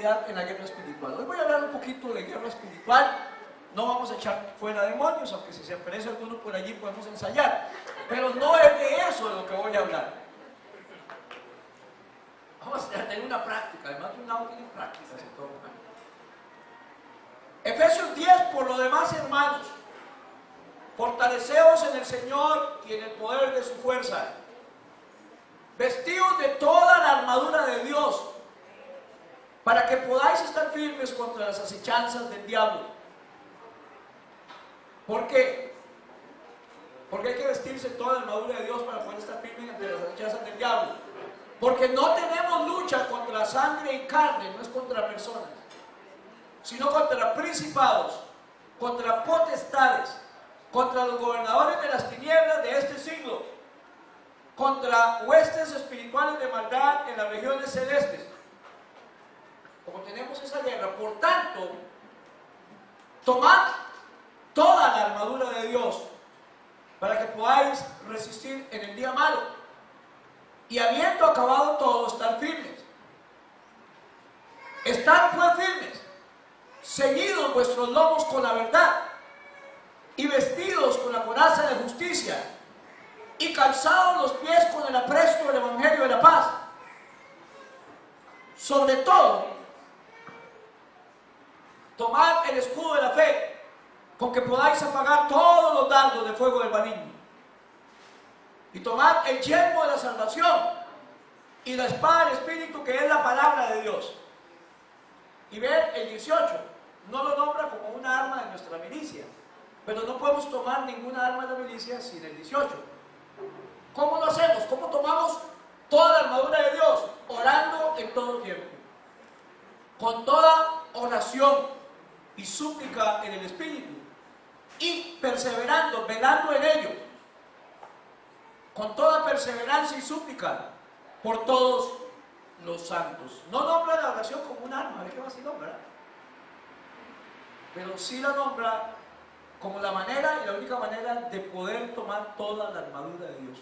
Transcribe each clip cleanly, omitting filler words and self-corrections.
autoridad en la guerra espiritual. Hoy voy a hablar un poquito de guerra espiritual. No vamos a echar fuera demonios, aunque si se aparece alguno por allí podemos ensayar. Pero no es de eso de lo que voy a hablar. Vamos a tener una práctica, además de un lado tiene prácticas en todo momento. Efesios 10, por lo demás, hermanos, fortaleceos en el Señor y en el poder de su fuerza, vestidos de toda la armadura de Dios, para que podáis estar firmes contra las acechanzas del diablo. ¿Por qué? Porque hay que vestirse toda la armadura de Dios para poder estar firmes ante las acechanzas del diablo. Porque no tenemos lucha contra sangre y carne, no es contra personas, sino contra principados, contra potestades, contra los gobernadores de las tinieblas de este siglo, contra huestes espirituales de maldad en las regiones celestes. Como tenemos esa guerra, por tanto, tomad toda la armadura de Dios para que podáis resistir en el día malo, y habiendo acabado todo, estar firmes. Estad pues firmes, ceñidos vuestros lomos con la verdad, y vestidos con la coraza de justicia, y calzados los pies con el apresto del evangelio de la paz. Sobre todo, tomad el escudo de la fe, con que podáis apagar todos los dardos de fuego del maligno. Y tomad el yelmo de la salvación y la espada del Espíritu, que es la palabra de Dios. Y ver el 18, no lo nombra como una arma de nuestra milicia, pero no podemos tomar ninguna arma de la milicia sin el 18. ¿Cómo lo hacemos? ¿Cómo tomamos toda la armadura de Dios? Orando en todo tiempo, con toda oración y súplica en el Espíritu, y perseverando, velando en ello, con toda perseverancia y súplica por todos los santos. No nombra la oración como un arma, ¿qué más sí nombra? Pero sí la nombra como la manera y la única manera de poder tomar toda la armadura de Dios.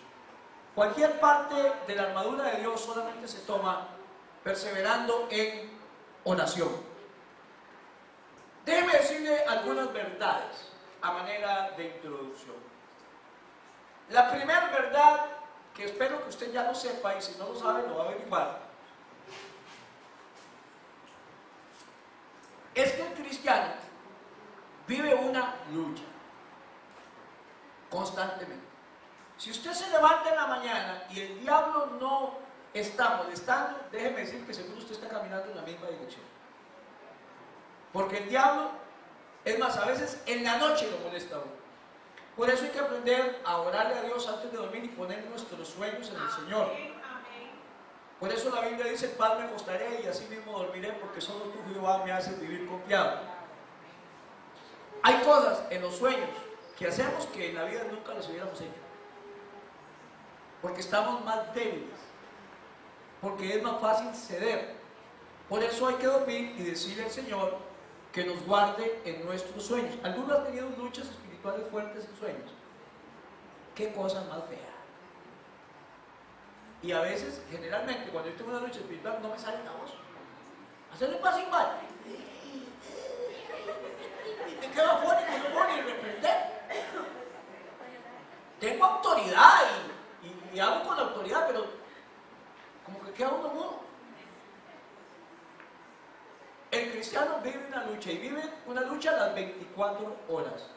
Cualquier parte de la armadura de Dios solamente se toma perseverando en oración. Déjeme decirle algunas verdades a manera de introducción. La primera verdad, que espero que usted ya lo sepa, y si no lo sabe lo va a averiguar, es que el cristiano vive una lucha constantemente. Si usted se levanta en la mañana y el diablo no está molestando, déjeme decir que seguro usted está caminando en la misma dirección. Porque el diablo, es más, a veces en la noche lo molesta a uno. Por eso hay que aprender a orarle a Dios antes de dormir y poner nuestros sueños en el Señor. Por eso la Biblia dice: paz me acostaré y así mismo dormiré, porque solo tú, Jehová, me haces vivir confiado. Hay cosas en los sueños que hacemos que en la vida nunca las hubiéramos hecho, porque estamos más débiles, porque es más fácil ceder. Por eso hay que dormir y decirle al Señor que nos guarde en nuestros sueños. Algunos han tenido luchas espirituales fuertes en sueños. Qué cosa más fea. Y a veces, generalmente, cuando yo tengo una lucha espiritual, no me sale la voz. Hacerle paz igual. Me quedo afónico, no puedo ni reprender. Tengo autoridad y hago con autoridad, pero como que queda uno mudo. El cristiano vive una lucha, y vive una lucha las 24 horas.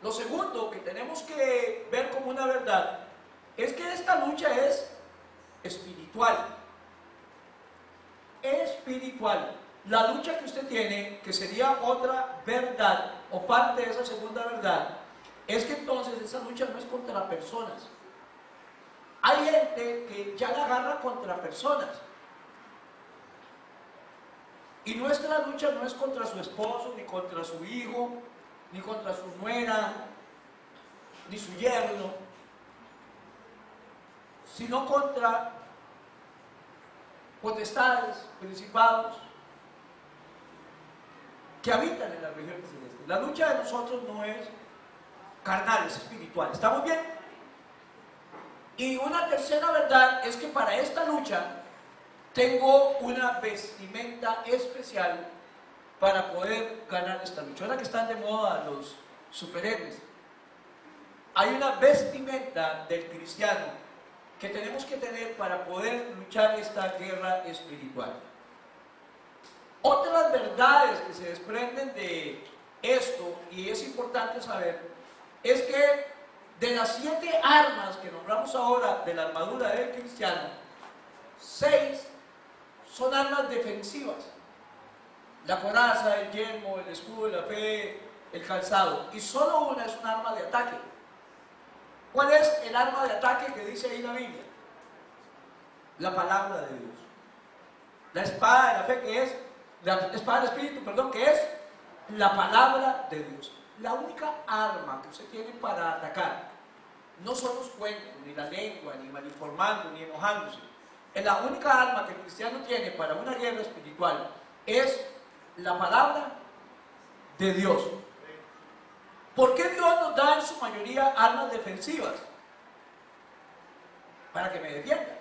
Lo segundo que tenemos que ver como una verdad es que esta lucha es espiritual. Espiritual. La lucha que usted tiene, que sería otra verdad o parte de esa segunda verdad, es que entonces esa lucha no es contra personas. Hay gente que ya la agarra contra personas. Y nuestra lucha no es contra su esposo, ni contra su hijo, ni contra su nuera, ni su yerno, sino contra potestades, principados, que habitan en las regiones celestes. La lucha de nosotros no es carnal, es espiritual. ¿Estamos bien? Y una tercera verdad es que para esta lucha tengo una vestimenta especial para poder ganar esta lucha. Ahora que están de moda los superhéroes, hay una vestimenta del cristiano que tenemos que tener para poder luchar esta guerra espiritual. Otras verdades que se desprenden de esto, y es importante saber, es que de las 7 armas que nombramos ahora de la armadura del cristiano, 6 son armas defensivas: la coraza, el yelmo, el escudo de la fe, el calzado, y solo una es un arma de ataque. ¿Cuál es el arma de ataque que dice ahí la Biblia? La palabra de Dios. La espada de la fe, que es, la espada del Espíritu, perdón, que es la palabra de Dios. La única arma que usted tiene para atacar no son los cuentos, ni la lengua, ni malinformando, ni enojándose. La única arma que el cristiano tiene para una guerra espiritual es la palabra de Dios. ¿Por qué Dios nos da en su mayoría armas defensivas? Para que me defienda,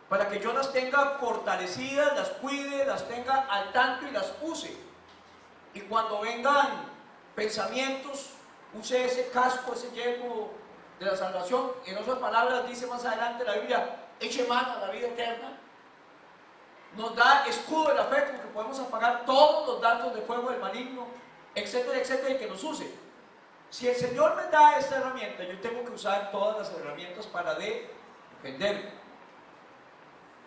para que yo las tenga fortalecidas, las cuide, las tenga al tanto y las use. Y cuando vengan pensamientos, use ese casco, ese yelmo de la salvación. En otras palabras, dice más adelante la Biblia, eche mano a la vida eterna. Nos da escudo de la fe, con que podemos apagar todos los dardos de fuego del maligno, etcétera, etcétera, y que nos use. Si el Señor me da esta herramienta, yo tengo que usar todas las herramientas para defenderme.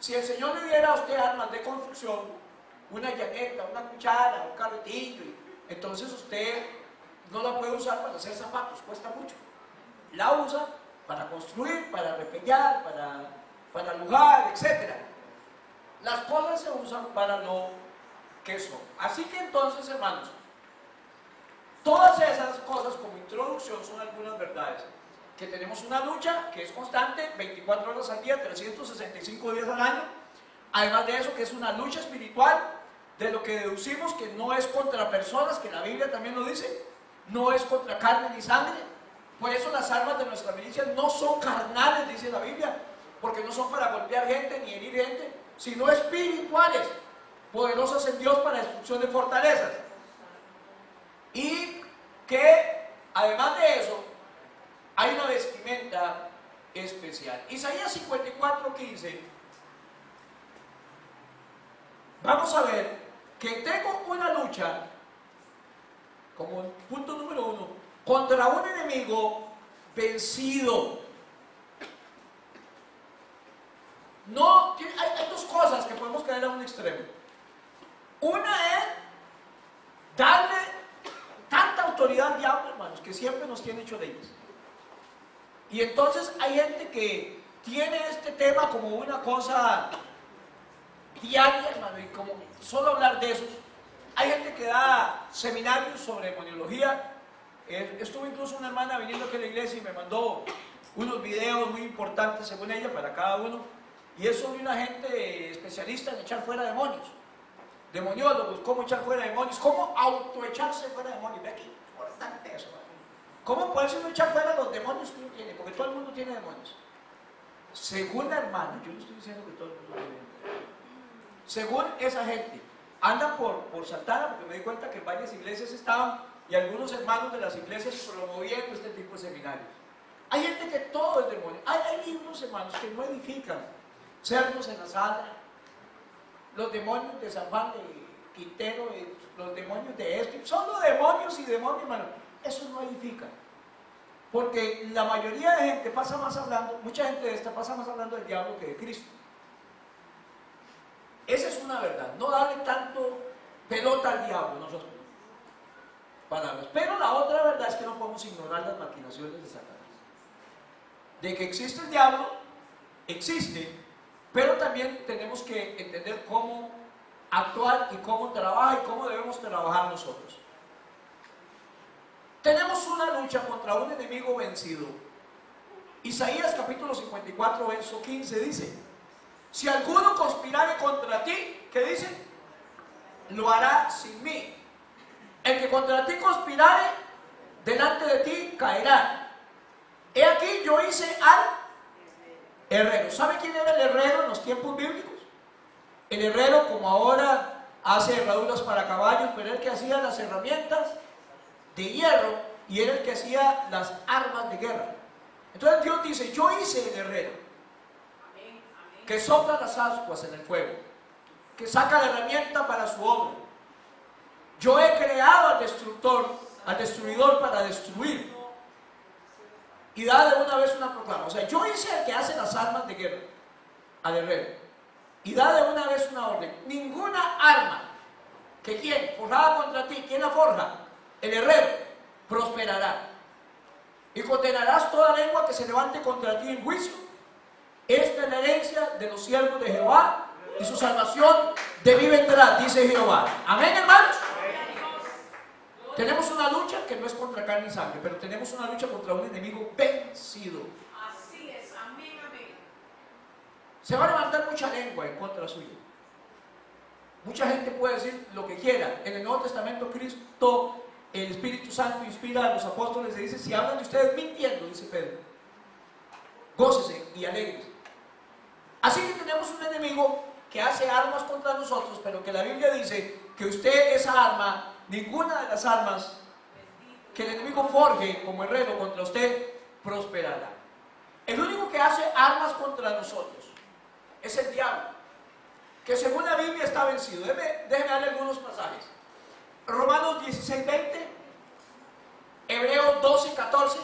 Si el Señor le diera a usted armas de construcción, una llaneta, una cuchara, un carretillo, entonces usted no la puede usar para hacer zapatos, cuesta mucho. La usa para construir, para repellar, para lugar, etc. Las cosas se usan para lo que son. Así que entonces, hermanos, todas esas cosas como introducción son algunas verdades. Que tenemos una lucha que es constante, 24 horas al día, 365 días al año. Además de eso, que es una lucha espiritual, de lo que deducimos que no es contra personas, que la Biblia también lo dice, no es contra carne ni sangre. Por eso las armas de nuestra milicia no son carnales, dice la Biblia, porque no son para golpear gente ni herir gente, sino espirituales, poderosas en Dios para destrucción de fortalezas. Y que además de eso hay una vestimenta especial. Isaías 54:15, vamos a ver que tengo una lucha, como punto número 1, contra un enemigo vencido. No, hay dos cosas que podemos caer a un extremo. Una es darle tanta autoridad al diablo, hermanos, que siempre nos tiene hecho leyes. Y entonces hay gente que tiene este tema como una cosa diaria, hermano, y como solo hablar de eso. Hay gente que da seminarios sobre demoniología. Estuvo incluso una hermana viniendo aquí a la iglesia y me mandó unos videos muy importantes, según ella, para cada uno. Y es sobre una gente especialista en echar fuera demonios. Demoniólogos, cómo echar fuera demonios, cómo autoecharse fuera demonios. Ve aquí, importante eso. ¿Cómo poderse uno echar fuera los demonios que uno tiene? Porque todo el mundo tiene demonios. Según la hermana, yo no estoy diciendo que todo el mundo tiene demonios. Según esa gente, andan por Santana, porque me di cuenta que en varias iglesias estaban y algunos hermanos de las iglesias promoviendo este tipo de seminarios. Hay gente que todo es demonio. Hay libros, hermanos, que no edifican. Cerdos en la sala, los demonios de San Juan de Quintero, los demonios de esto, son los demonios y demonios, hermano. Eso no edifica. Porque la mayoría de gente pasa más hablando, mucha gente de esta pasa más hablando del diablo que de Cristo. Esa es una verdad. No darle tanto pelota al diablo nosotros. Palabras. Pero la otra verdad es que no podemos ignorar las maquinaciones de Satanás. De que existe el diablo, existe, pero también tenemos que entender cómo actuar y cómo trabaja y cómo debemos trabajar nosotros. Tenemos una lucha contra un enemigo vencido. Isaías capítulo 54, verso 15 dice: si alguno conspirare contra ti, ¿qué dice? Lo hará sin mí. El que contra ti conspirare, delante de ti caerá. He aquí yo hice al herrero. ¿Sabe quién era el herrero en los tiempos bíblicos? El herrero, como ahora, hace herraduras para caballos, pero era el que hacía las herramientas de hierro y era el que hacía las armas de guerra. Entonces Dios dice, yo hice el herrero, que sopla las ascuas en el fuego, que saca la herramienta para su obra. Yo he creado al destruidor para destruir. Y da de una vez una proclama. O sea, yo hice el que hace las armas de guerra, al herrero. Y da de una vez una orden. Ninguna arma que quien forjada contra ti, ¿quién la forja? El herrero, prosperará. Y condenarás toda lengua que se levante contra ti en juicio. Esta es la herencia de los siervos de Jehová, y su salvación de mí vendrá, dice Jehová. Amén, hermanos. Tenemos una lucha que no es contra carne y sangre, pero tenemos una lucha contra un enemigo vencido. Así es, amén, amén. Se va a levantar mucha lengua en contra suya. Mucha gente puede decir lo que quiera. En el Nuevo Testamento Cristo, el Espíritu Santo inspira a los apóstoles y dice, si hablan de ustedes mintiendo, dice Pedro, gócese y alegres. Así que tenemos un enemigo que hace armas contra nosotros, pero que la Biblia dice que usted esa arma, ninguna de las armas que el enemigo forje como herrero contra usted prosperará. El único que hace armas contra nosotros es el diablo, que según la Biblia está vencido. Déjeme darle algunos pasajes. Romanos 16, 20, Hebreos 12, 14,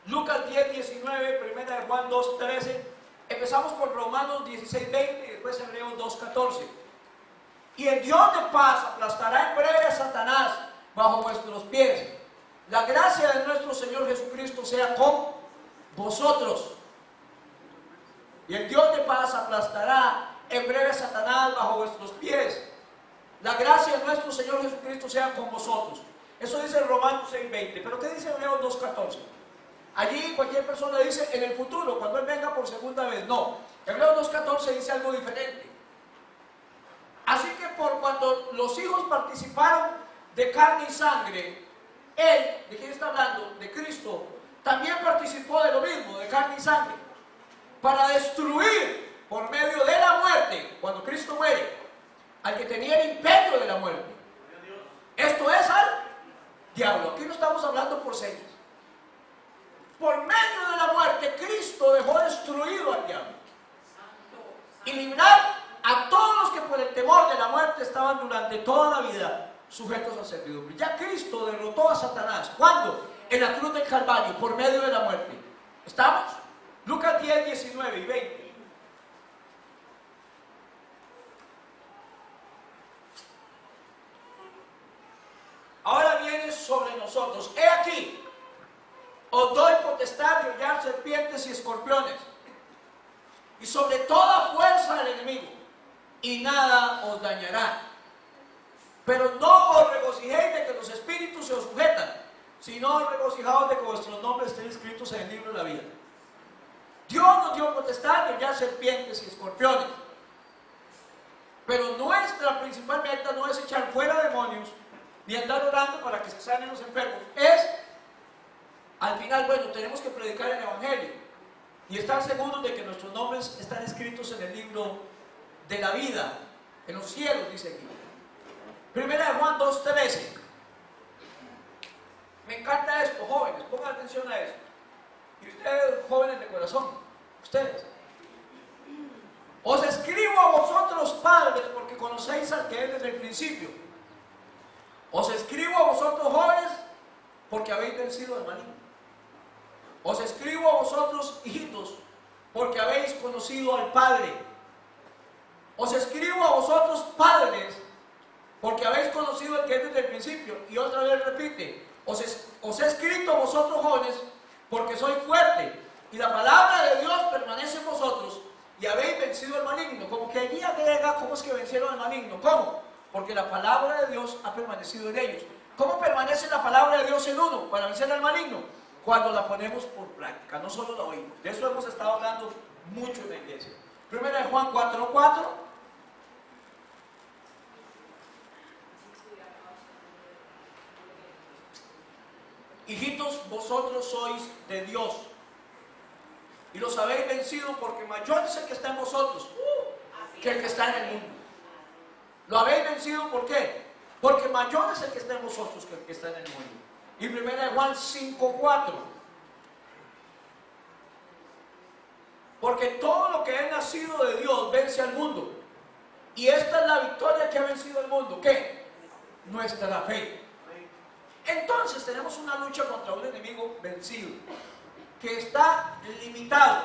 Lucas 10, 19, Primera de Juan 2, 13. Empezamos con Romanos 16, 20 y después Hebreos 2, 14. Y el Dios de paz aplastará en breve a Satanás bajo vuestros pies. La gracia de nuestro Señor Jesucristo sea con vosotros. Y el Dios de paz aplastará en breve a Satanás bajo vuestros pies. La gracia de nuestro Señor Jesucristo sea con vosotros. Eso dice Romanos 6:20. ¿Pero qué dice Hebreos 2:14? Allí cualquier persona dice en el futuro, cuando Él venga por segunda vez. No, Hebreos 2:14 dice algo diferente. Así que por cuanto los hijos participaron de carne y sangre, Él, ¿de quién está hablando? De Cristo, también participó de lo mismo, de carne y sangre, para destruir por medio de la muerte, cuando Cristo muere, al que tenía el imperio de la muerte. Esto es al diablo. Aquí no estamos hablando por señas. Por medio de la muerte, Cristo dejó destruido al diablo y librar a todos los que por el temor de la muerte estaban durante toda la vida sujetos a servidumbre. Ya Cristo derrotó a Satanás. ¿Cuándo? En la cruz del Calvario, por medio de la muerte. ¿Estamos? Lucas 10, 19 y 20. Ahora viene sobre nosotros. He aquí, os doy potestad de hollar serpientes y escorpiones, y sobre toda fuerza del enemigo, y nada os dañará. Pero no os regocijéis de que los espíritus se os sujetan, sino regocijaos de que vuestros nombres estén escritos en el libro de la vida. Dios nos dio potestad de hollar serpientes y escorpiones, pero nuestra principal meta no es echar fuera demonios, ni andar orando para que se sanen los enfermos. Es, al final, bueno, tenemos que predicar el Evangelio y estar seguros de que nuestros nombres están escritos en el libro de la vida, en los cielos, dice aquí. Primera de Juan 2:13. Me encanta esto, jóvenes, pongan atención a esto. Y ustedes, jóvenes de corazón, ustedes. Os escribo a vosotros, padres, porque conocéis al que es desde el principio. Os escribo a vosotros, jóvenes, porque habéis vencido al maligno. Os escribo a vosotros, hijitos, porque habéis conocido al Padre. Os escribo a vosotros, padres, porque habéis conocido al que es desde el principio. Y otra vez repite, os he escrito a vosotros, jóvenes, porque sois fuerte, y la palabra de Dios permanece en vosotros, y habéis vencido al maligno. Como que allí agrega, ¿cómo es que vencieron al maligno? ¿Cómo? Porque la palabra de Dios ha permanecido en ellos. ¿Cómo permanece la palabra de Dios en uno para vencer al maligno? Cuando la ponemos por práctica, no solo la oímos. De eso hemos estado hablando mucho en la iglesia. Primera de Juan 4:4. Hijitos, vosotros sois de Dios y los habéis vencido, porque mayor es el que está en vosotros. que el que está en el mundo. ¿Lo habéis vencido? ¿Por qué? Porque mayor es el que está en vosotros que el que está en el mundo. Y 1 Juan 5:4. Porque todo lo que es nacido de Dios vence al mundo. Y esta es la victoria que ha vencido al mundo. ¿Qué? Nuestra fe. Entonces tenemos una lucha contra un enemigo vencido, que está limitado,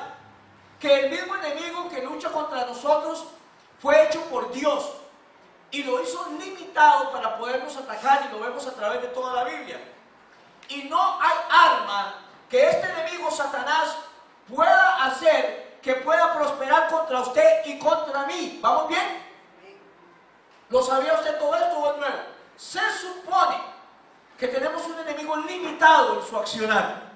que el mismo enemigo que lucha contra nosotros fue hecho por Dios y lo hizo limitado para podernos atacar, y lo vemos a través de toda la Biblia. Y no hay arma que este enemigo Satanás pueda hacer que pueda prosperar contra usted y contra mí. ¿Vamos bien? ¿Lo sabía usted todo esto o es nuevo? Se supone que tenemos un enemigo limitado en su accionar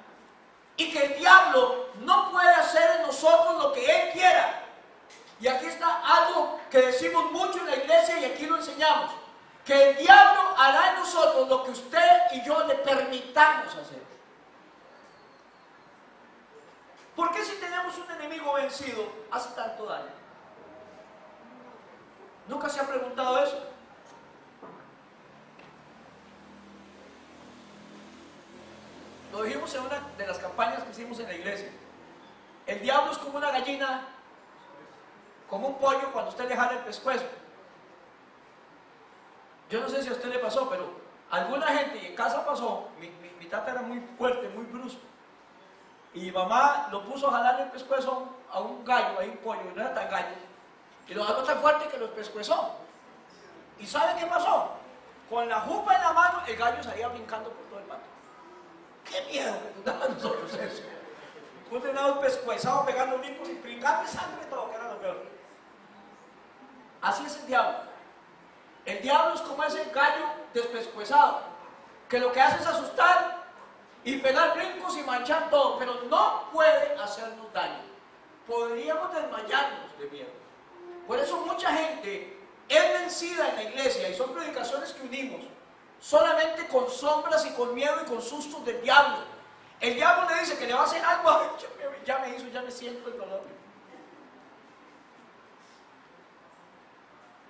y que el diablo no puede hacer en nosotros lo que él quiera. Y aquí está algo que decimos mucho en la iglesia y aquí lo enseñamos: que el diablo hará en nosotros lo que usted y yo le permitamos hacer. ¿Por qué si tenemos un enemigo vencido hace tanto daño? ¿Nunca se ha preguntado eso? Lo dijimos en una de las campañas que hicimos en la iglesia. El diablo es como una gallina, como un pollo cuando usted le jala el pescuezo. Yo no sé si a usted le pasó, pero alguna gente, y en casa pasó, mi tata era muy fuerte, muy brusco, y mi mamá lo puso a jalar el pescuezo a un gallo, a un pollo, no era tan gallo, y lo jaló tan fuerte que lo pescuezó. ¿Y sabe qué pasó? Con la jupa en la mano, el gallo salía brincando por todo el patio. ¡Qué miedo que nos daba a nosotros eso! Un venado pescuezado pegando brincos y brincando sangre todo, que era lo peor. Así es el diablo. El diablo es como ese gallo despescuezado, que lo que hace es asustar y pegar brincos y manchar todo, pero no puede hacernos daño. Podríamos desmayarnos de miedo. Por eso mucha gente es vencida en la iglesia, y son predicaciones que unimos solamente con sombras y con miedo y con sustos del diablo. El diablo le dice que le va a hacer algo, ya me hizo, ya me siento el dolor.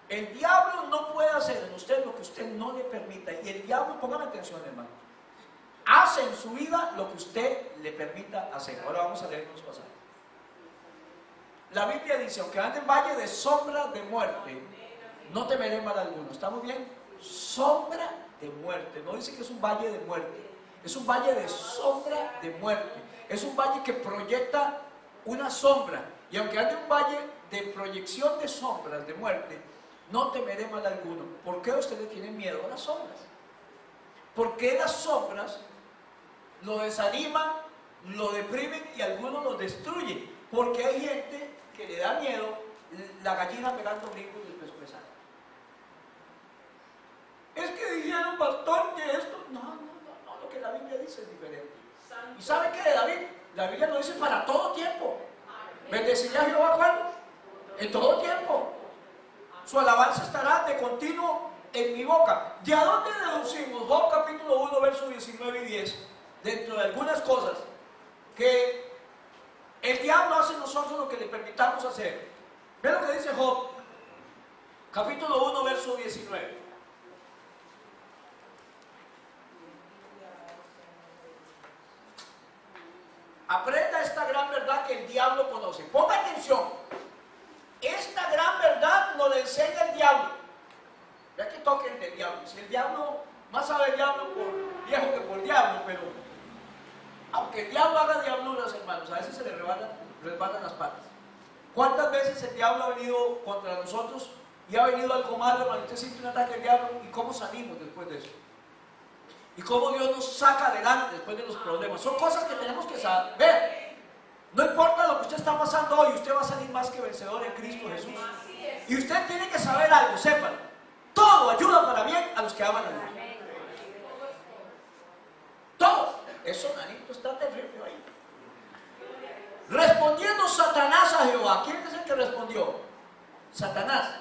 El diablo no puede hacer en usted lo que usted no le permita. Y el diablo, póngame atención, hermano, hace en su vida lo que usted le permita hacer. Ahora vamos a leer unos pasajes. La Biblia dice: aunque ande en valle de sombra de muerte, no temeré mal alguno. ¿Estamos bien? Sombra de muerte. No dice que es un valle de muerte, es un valle de sombra de muerte. Es un valle que proyecta una sombra. Y aunque ande un valle de proyección de sombras de muerte, no temeré mal alguno. ¿Por qué usted le tiene miedo a las sombras? Porque las sombras lo desaniman, lo deprimen y algunos lo destruyen. Porque hay gente que le da miedo la gallina pegando brincos y el pescuezado. Es que dijeron, pastor, que esto... No, lo que la Biblia dice es diferente. ¿Y sabe qué de David? La Biblia lo dice para todo tiempo. Bendeciré a Jehová cuando en todo tiempo. Su alabanza estará de continuo en mi boca. ¿De a dónde deducimos? Job capítulo 1, versos 19 y 10. Dentro de algunas cosas que el diablo hace en nosotros lo que le permitamos hacer. Ve lo que dice Job, capítulo 1, verso 19. Aprenda esta gran verdad que el diablo conoce. Ponga atención. Esta gran verdad nos la enseña el diablo. Ya que toquen del diablo. Si el diablo, más sabe el diablo por viejo que por diablo, pero aunque el diablo haga diabluras, hermanos, a veces se le resbalan las patas. ¿Cuántas veces el diablo ha venido contra nosotros y ha venido algo malo, hermano? Usted siente un ataque del diablo y cómo salimos después de eso. Y cómo Dios nos saca adelante después de los problemas. Son cosas que tenemos que saber. No importa lo que usted está pasando hoy, usted va a salir más que vencedor en Cristo Jesús. Y usted tiene que saber algo, sepan. Todo ayuda para bien a los que aman a Dios. Todo. Eso, manito, está terrible ahí. Respondiendo Satanás a Jehová. ¿Quién es el que respondió? Satanás.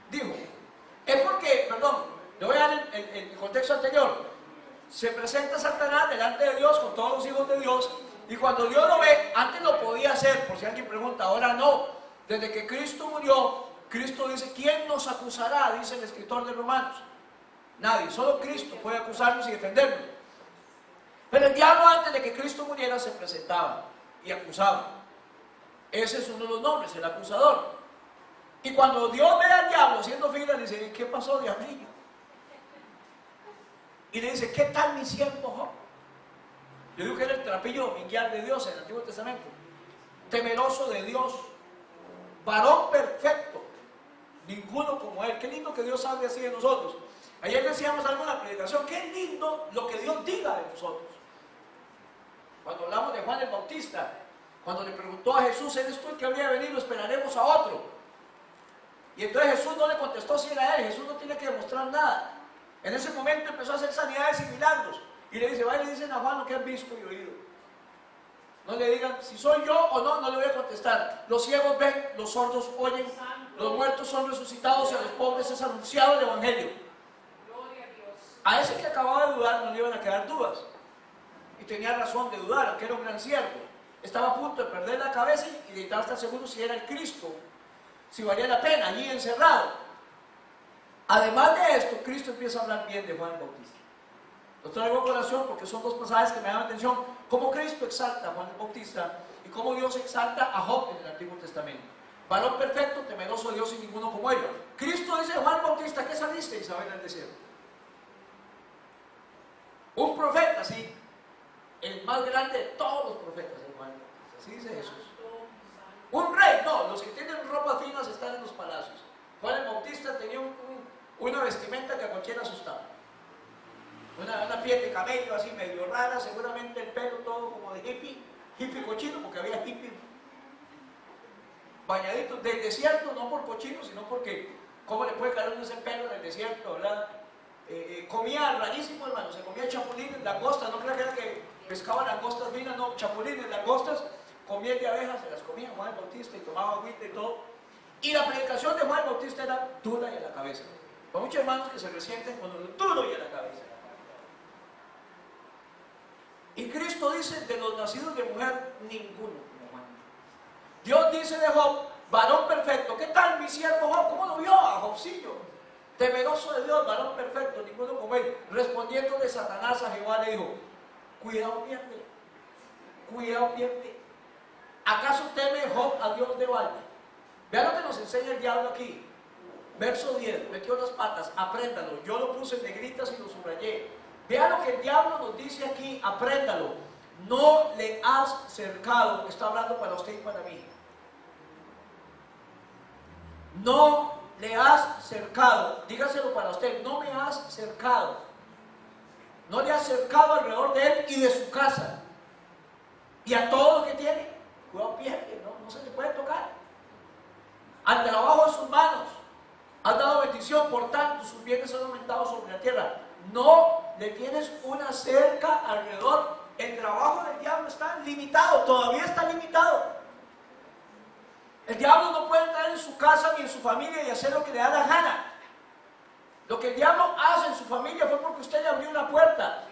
Dijo, es porque, perdón, le voy a dar el contexto anterior. Se presenta Satanás delante de Dios con todos los hijos de Dios, y cuando Dios lo ve, antes lo podía hacer, por si alguien pregunta, ahora no. Desde que Cristo murió, Cristo dice, ¿quién nos acusará? Dice el escritor de Romanos. Nadie, solo Cristo puede acusarnos y defendernos. Pero el diablo, antes de que Cristo muriera, se presentaba y acusaba. Ese es uno de los nombres, el acusador. Y cuando Dios ve al diablo haciendo fila, le dice, ¿qué pasó, diablillo? Y le dice, ¿qué tal mi siervo Job? Yo digo que era el trapillo domingueal de Dios en el Antiguo Testamento. Temeroso de Dios, varón perfecto, ninguno como él. Qué lindo que Dios hable así de nosotros. Ayer decíamos algo en la predicación, qué lindo lo que Dios diga de nosotros. Cuando hablamos de Juan el Bautista, cuando le preguntó a Jesús, ¿eres tú el que habría venido? Esperaremos a otro. Y entonces Jesús no le contestó si era él. Jesús no tiene que demostrar nada. En ese momento empezó a hacer sanidades y milagros. Y le dice, vaya y le dicen a Juan lo que han visto y oído. No le digan si soy yo o no, no le voy a contestar. Los ciegos ven, los sordos oyen, los muertos son resucitados y a los pobres es anunciado el Evangelio. A ese que acababa de dudar no le iban a quedar dudas. Y tenía razón de dudar, aunque era un gran siervo. Estaba a punto de perder la cabeza y necesitaba estar seguro si era el Cristo, si valía la pena, allí encerrado. Además de esto, Cristo empieza a hablar bien de Juan el Bautista. Lo traigo a colación porque son dos pasajes que me llaman atención. Cómo Cristo exalta a Juan el Bautista y cómo Dios exalta a Job en el Antiguo Testamento. Varón perfecto, temeroso de Dios y ninguno como él. Cristo dice de Juan el Bautista, ¿qué saliste, Isabel, del desierto? Un profeta, sí. El más grande de todos los profetas, es Juan el Bautista. Así dice Jesús. Un rey, no, los que tienen ropas finas están en los palacios. Juan el Bautista tenía una vestimenta que a cualquiera asustaba. Una piel de camello así medio rara, seguramente el pelo todo como de hippie cochino, porque había hippie bañaditos del desierto, no por cochino, sino porque cómo le puede caer ese pelo en el desierto, ¿verdad? Comía rarísimo, hermano, se comía chapulines, langostas, no creo que era que pescaba langostas finas, no, chapulines, langostas, comía de abejas, se las comía Juan el Bautista y tomaba agüita y todo. Y la predicación de Juan el Bautista era dura y a la cabeza. Hay muchos hermanos que se resienten cuando lo duro y a la cabeza. Y Cristo dice, de los nacidos de mujer, ninguno como Juan. Dios dice de Job, varón perfecto. ¿Qué tal mi siervo Job? ¿Cómo lo vio a Jobcillo? Temeroso de Dios, varón perfecto, ninguno como él. Respondiéndole Satanás a Jehová le dijo, cuidado pierde, cuidado pierde. ¿Acaso teme Job al Dios de Baal? Vean lo que nos enseña el diablo aquí. Verso 10, metió las patas, apréndalo. Yo lo puse en negritas y lo subrayé. Vea lo que el diablo nos dice aquí, apréndalo. No le has cercado, está hablando para usted y para mí. No le has cercado, dígaselo para usted, no me has cercado. No le has cercado alrededor de él y de su casa. Y a todo lo que tiene, cuidado pierde, no se le puede tocar. Al trabajo de sus manos, has dado bendición, por tanto sus bienes han aumentado sobre la tierra. No le tienes una cerca alrededor. El trabajo del diablo está limitado, todavía está limitado. El diablo no puede entrar en su casa ni en su familia y hacer lo que le da la gana. Lo que el diablo hace en su familia fue porque usted le abrió una puerta.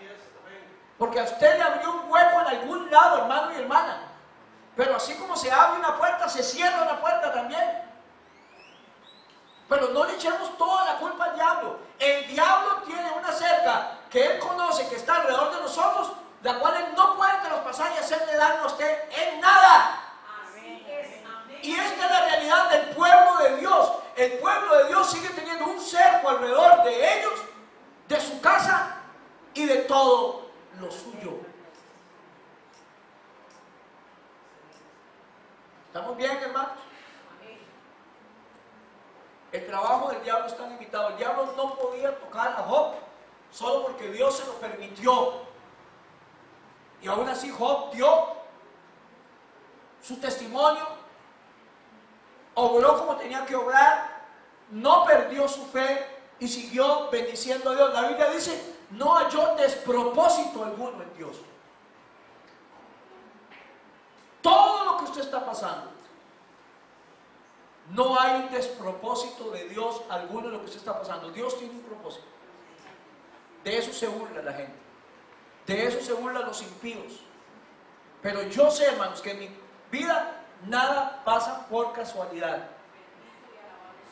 Porque a usted le abrió un hueco en algún lado, hermano y hermana. Pero así como se abre una puerta, se cierra una puerta también. Pero no le echemos toda la culpa al diablo. El diablo tiene una cerca que él conoce que está alrededor de nosotros, la cual él no puede traspasar y hacerle daño a usted en nada. Así es, amén. Y esta es la realidad del pueblo de Dios. El pueblo de Dios sigue teniendo un cerco alrededor de ellos, de su casa y de todo lo suyo. ¿Estamos bien, hermanos? El trabajo del diablo está limitado. El diablo no podía tocar a Job solo porque Dios se lo permitió. Y aún así Job dio su testimonio, obró como tenía que obrar, no perdió su fe y siguió bendiciendo a Dios. La Biblia dice, no halló despropósito alguno en Dios. Todo lo que usted está pasando, no hay un despropósito de Dios alguno en lo que usted está pasando. Dios tiene un propósito. De eso se burla la gente. De eso se burlan los impíos. Pero yo sé, hermanos, que en mi vida nada pasa por casualidad.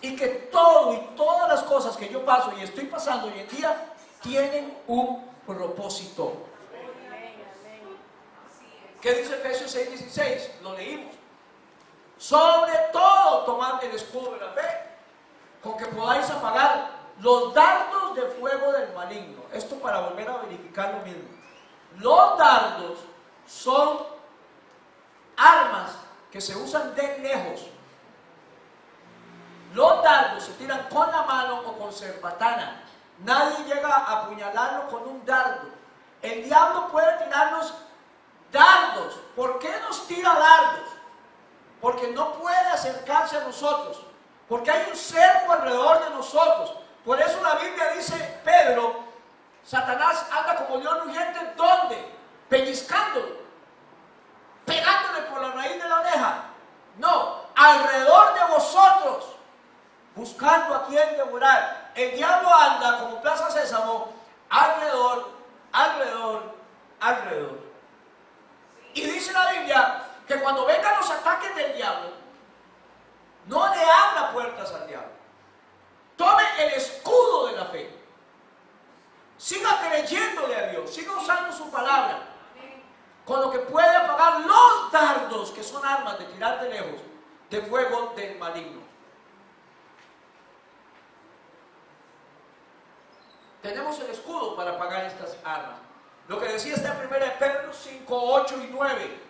y que todo y todas las cosas que yo paso y estoy pasando hoy en día tienen un propósito. ¿Qué dice Efesios 6:16? Lo leímos. Sobre todo tomad el escudo de la fe, con que podáis apagar los dardos de fuego del maligno. Esto para volver a verificar lo mismo. Los dardos son armas que se usan de lejos. Los dardos se tiran con la mano o con cerbatana. Nadie llega a apuñalarlo con un dardo. El diablo puede tirarnos dardos. ¿Por qué nos tira dardos? Porque no puede acercarse a nosotros. Porque hay un cerco alrededor de nosotros. Por eso la Biblia dice, Pedro, Satanás anda como león rugiente, ¿dónde? Pellizcándolo, pegándole por la raíz de la oreja. No, alrededor de vosotros, buscando a quien devorar. El diablo anda como Plaza Sésamo, alrededor, alrededor, alrededor. Y dice la Biblia que cuando vengan los ataques del diablo, no le abra puertas al diablo. Tome el escudo de la fe. Siga creyéndole a Dios, siga usando su palabra, con lo que puede apagar los dardos, que son armas de tirar de lejos, de fuego del maligno. Tenemos el escudo para apagar estas armas. Lo que decía esta primera de Pedro 5, 8 y 9.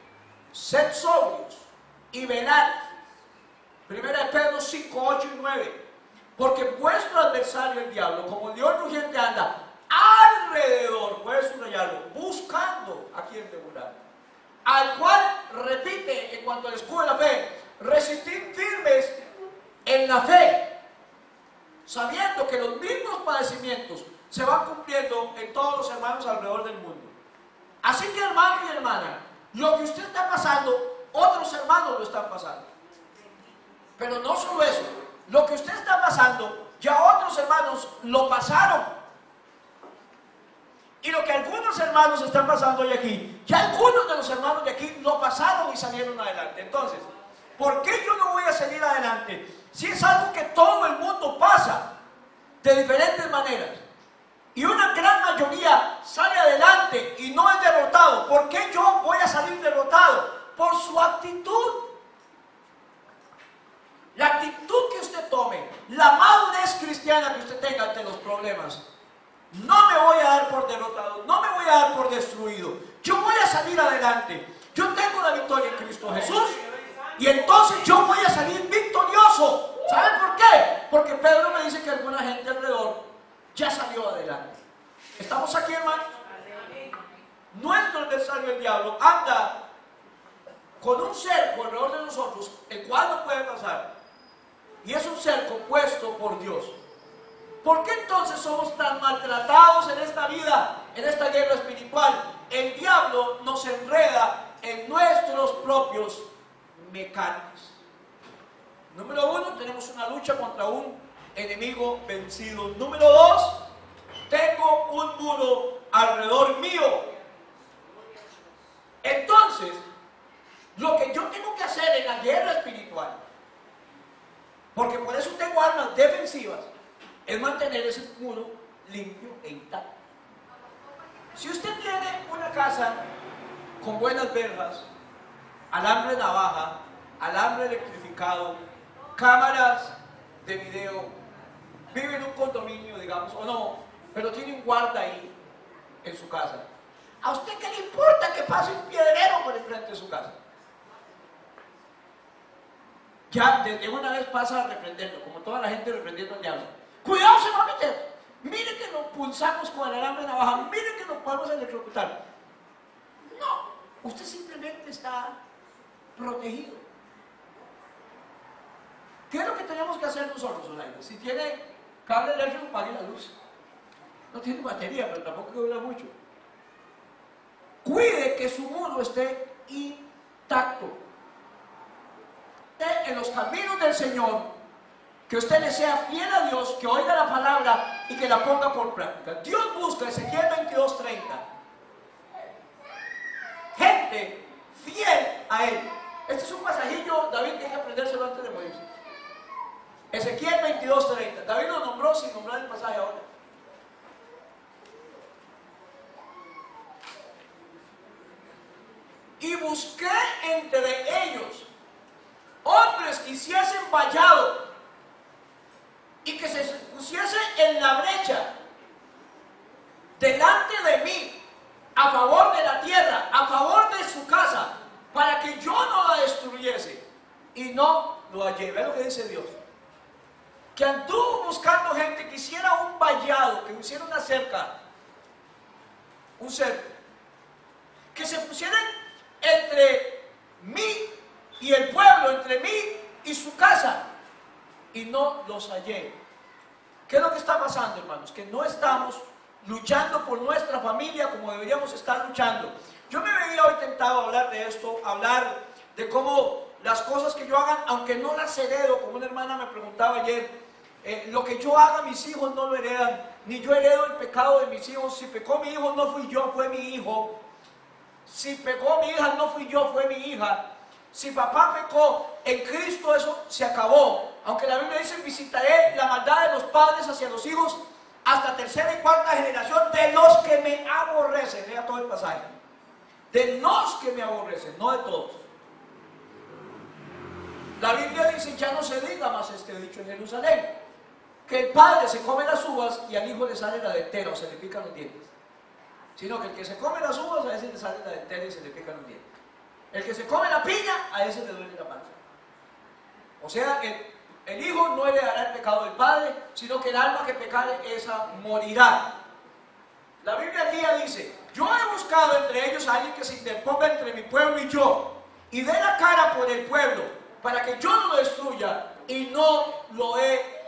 Sed sobrios y velad. Primera de Pedro 5, 8 y 9. Porque vuestro adversario el diablo, como el león rugiente, anda alrededor, puedes subrayarlo, buscando a quien devorar. Al cual repite en cuanto al escudo de la fe, resistid firmes en la fe, sabiendo que los mismos padecimientos se van cumpliendo en todos los hermanos alrededor del mundo. Así que, hermano y hermana, lo que usted está pasando, otros hermanos lo están pasando. Pero no solo eso, lo que usted está pasando, ya otros hermanos lo pasaron. Y lo que algunos hermanos están pasando hoy aquí, ya algunos de los hermanos de aquí lo pasaron y salieron adelante. Entonces, ¿por qué yo no voy a salir adelante? Si es algo que todo el mundo pasa de diferentes maneras. Y una gran mayoría sale adelante y no es derrotado. ¿Por qué yo voy a salir derrotado? Por su actitud. La actitud que usted tome, la madurez cristiana que usted tenga ante los problemas. No me voy a dar por derrotado, no me voy a dar por destruido. Yo voy a salir adelante. Yo tengo la victoria en Cristo Jesús. Y entonces yo voy a salir victorioso. ¿Saben por qué? Porque Pedro me dice que alguna gente alrededor ya salió adelante. ¿Estamos aquí, hermanos? Nuestro adversario, el diablo, anda con un cerco alrededor de nosotros, el cual no puede pasar. Y es un cerco puesto por Dios. ¿Por qué entonces somos tan maltratados en esta vida, en esta guerra espiritual? El diablo nos enreda en nuestros propios mecanos. Número 1, tenemos una lucha contra un enemigo vencido. Número 2, tengo un muro alrededor mío. Entonces, lo que yo tengo que hacer en la guerra espiritual, porque por eso tengo armas defensivas, es mantener ese muro limpio e intacto. Si usted tiene una casa con buenas verjas, alambre navaja, alambre electrificado, cámaras de video, vive en un condominio, digamos, o no, pero tiene un guarda ahí en su casa, ¿a usted qué le importa que pase un piedrero por el frente de su casa? Ya desde una vez pasa a reprenderlo, como toda la gente reprendiendo al diablo. Cuidado, se va a meter. Mire que lo pulsamos con el alambre navaja, mire que lo podemos electrocutar. No, usted simplemente está protegido. ¿Qué es lo que tenemos que hacer nosotros, Olaida? Si tiene cable eléctrico, apague la luz. No tiene batería, pero tampoco que dura mucho. Cuide que su muro esté intacto. En los caminos del Señor, que usted le sea fiel a Dios, que oiga la palabra y que la ponga por práctica. Dios busca, Ezequiel 22:30, gente fiel a Él. Este es un pasajillo, David tiene que aprendérselo antes de morirse. Ezequiel 22:30. David lo nombró sin nombrar el pasaje ahora. Y busqué entre ellos hombres que hiciesen vallado y que se pusiesen en la brecha delante de mí, a favor de la tierra, a favor de su casa, para que yo no la destruyese, y no lo hallé. ¿Ve lo que dice Dios? Que anduvo buscando gente que hiciera un vallado, que hiciera una cerca, un cerco, que se pusieran entre mí y el pueblo, entre mí y su casa, y no los hallé. ¿Qué es lo que está pasando, hermanos? Que no estamos luchando por nuestra familia como deberíamos estar luchando. Yo me veía hoy tentado a hablar de esto, hablar de cómo las cosas que yo hagan, aunque no las heredo, como una hermana me preguntaba ayer, lo que yo haga mis hijos no lo heredan, ni yo heredo el pecado de mis hijos. Si pecó mi hijo no fui yo, fue mi hijo. Si pecó mi hija no fui yo, fue mi hija. Si papá pecó en Cristo, eso se acabó. Aunque la Biblia dice, visitaré la maldad de los padres hacia los hijos hasta tercera y cuarta generación de los que me aborrecen. Lea todo el pasaje. De los que me aborrecen, no de todos. La Biblia dice, ya no se diga más este dicho en Jerusalén, que el padre se come las uvas y al hijo le sale la dentera o se le pican los dientes. Sino que el que se come las uvas, a ese le sale la dentera y se le pican los dientes. El que se come la piña, a ese le duele la panza. O sea, el hijo no heredará el pecado del padre, sino que el alma que pecare, esa morirá. La Biblia aquí ya dice, yo he buscado entre ellos a alguien que se interponga entre mi pueblo y yo, y dé la cara por el pueblo, para que yo no lo destruya, y no lo he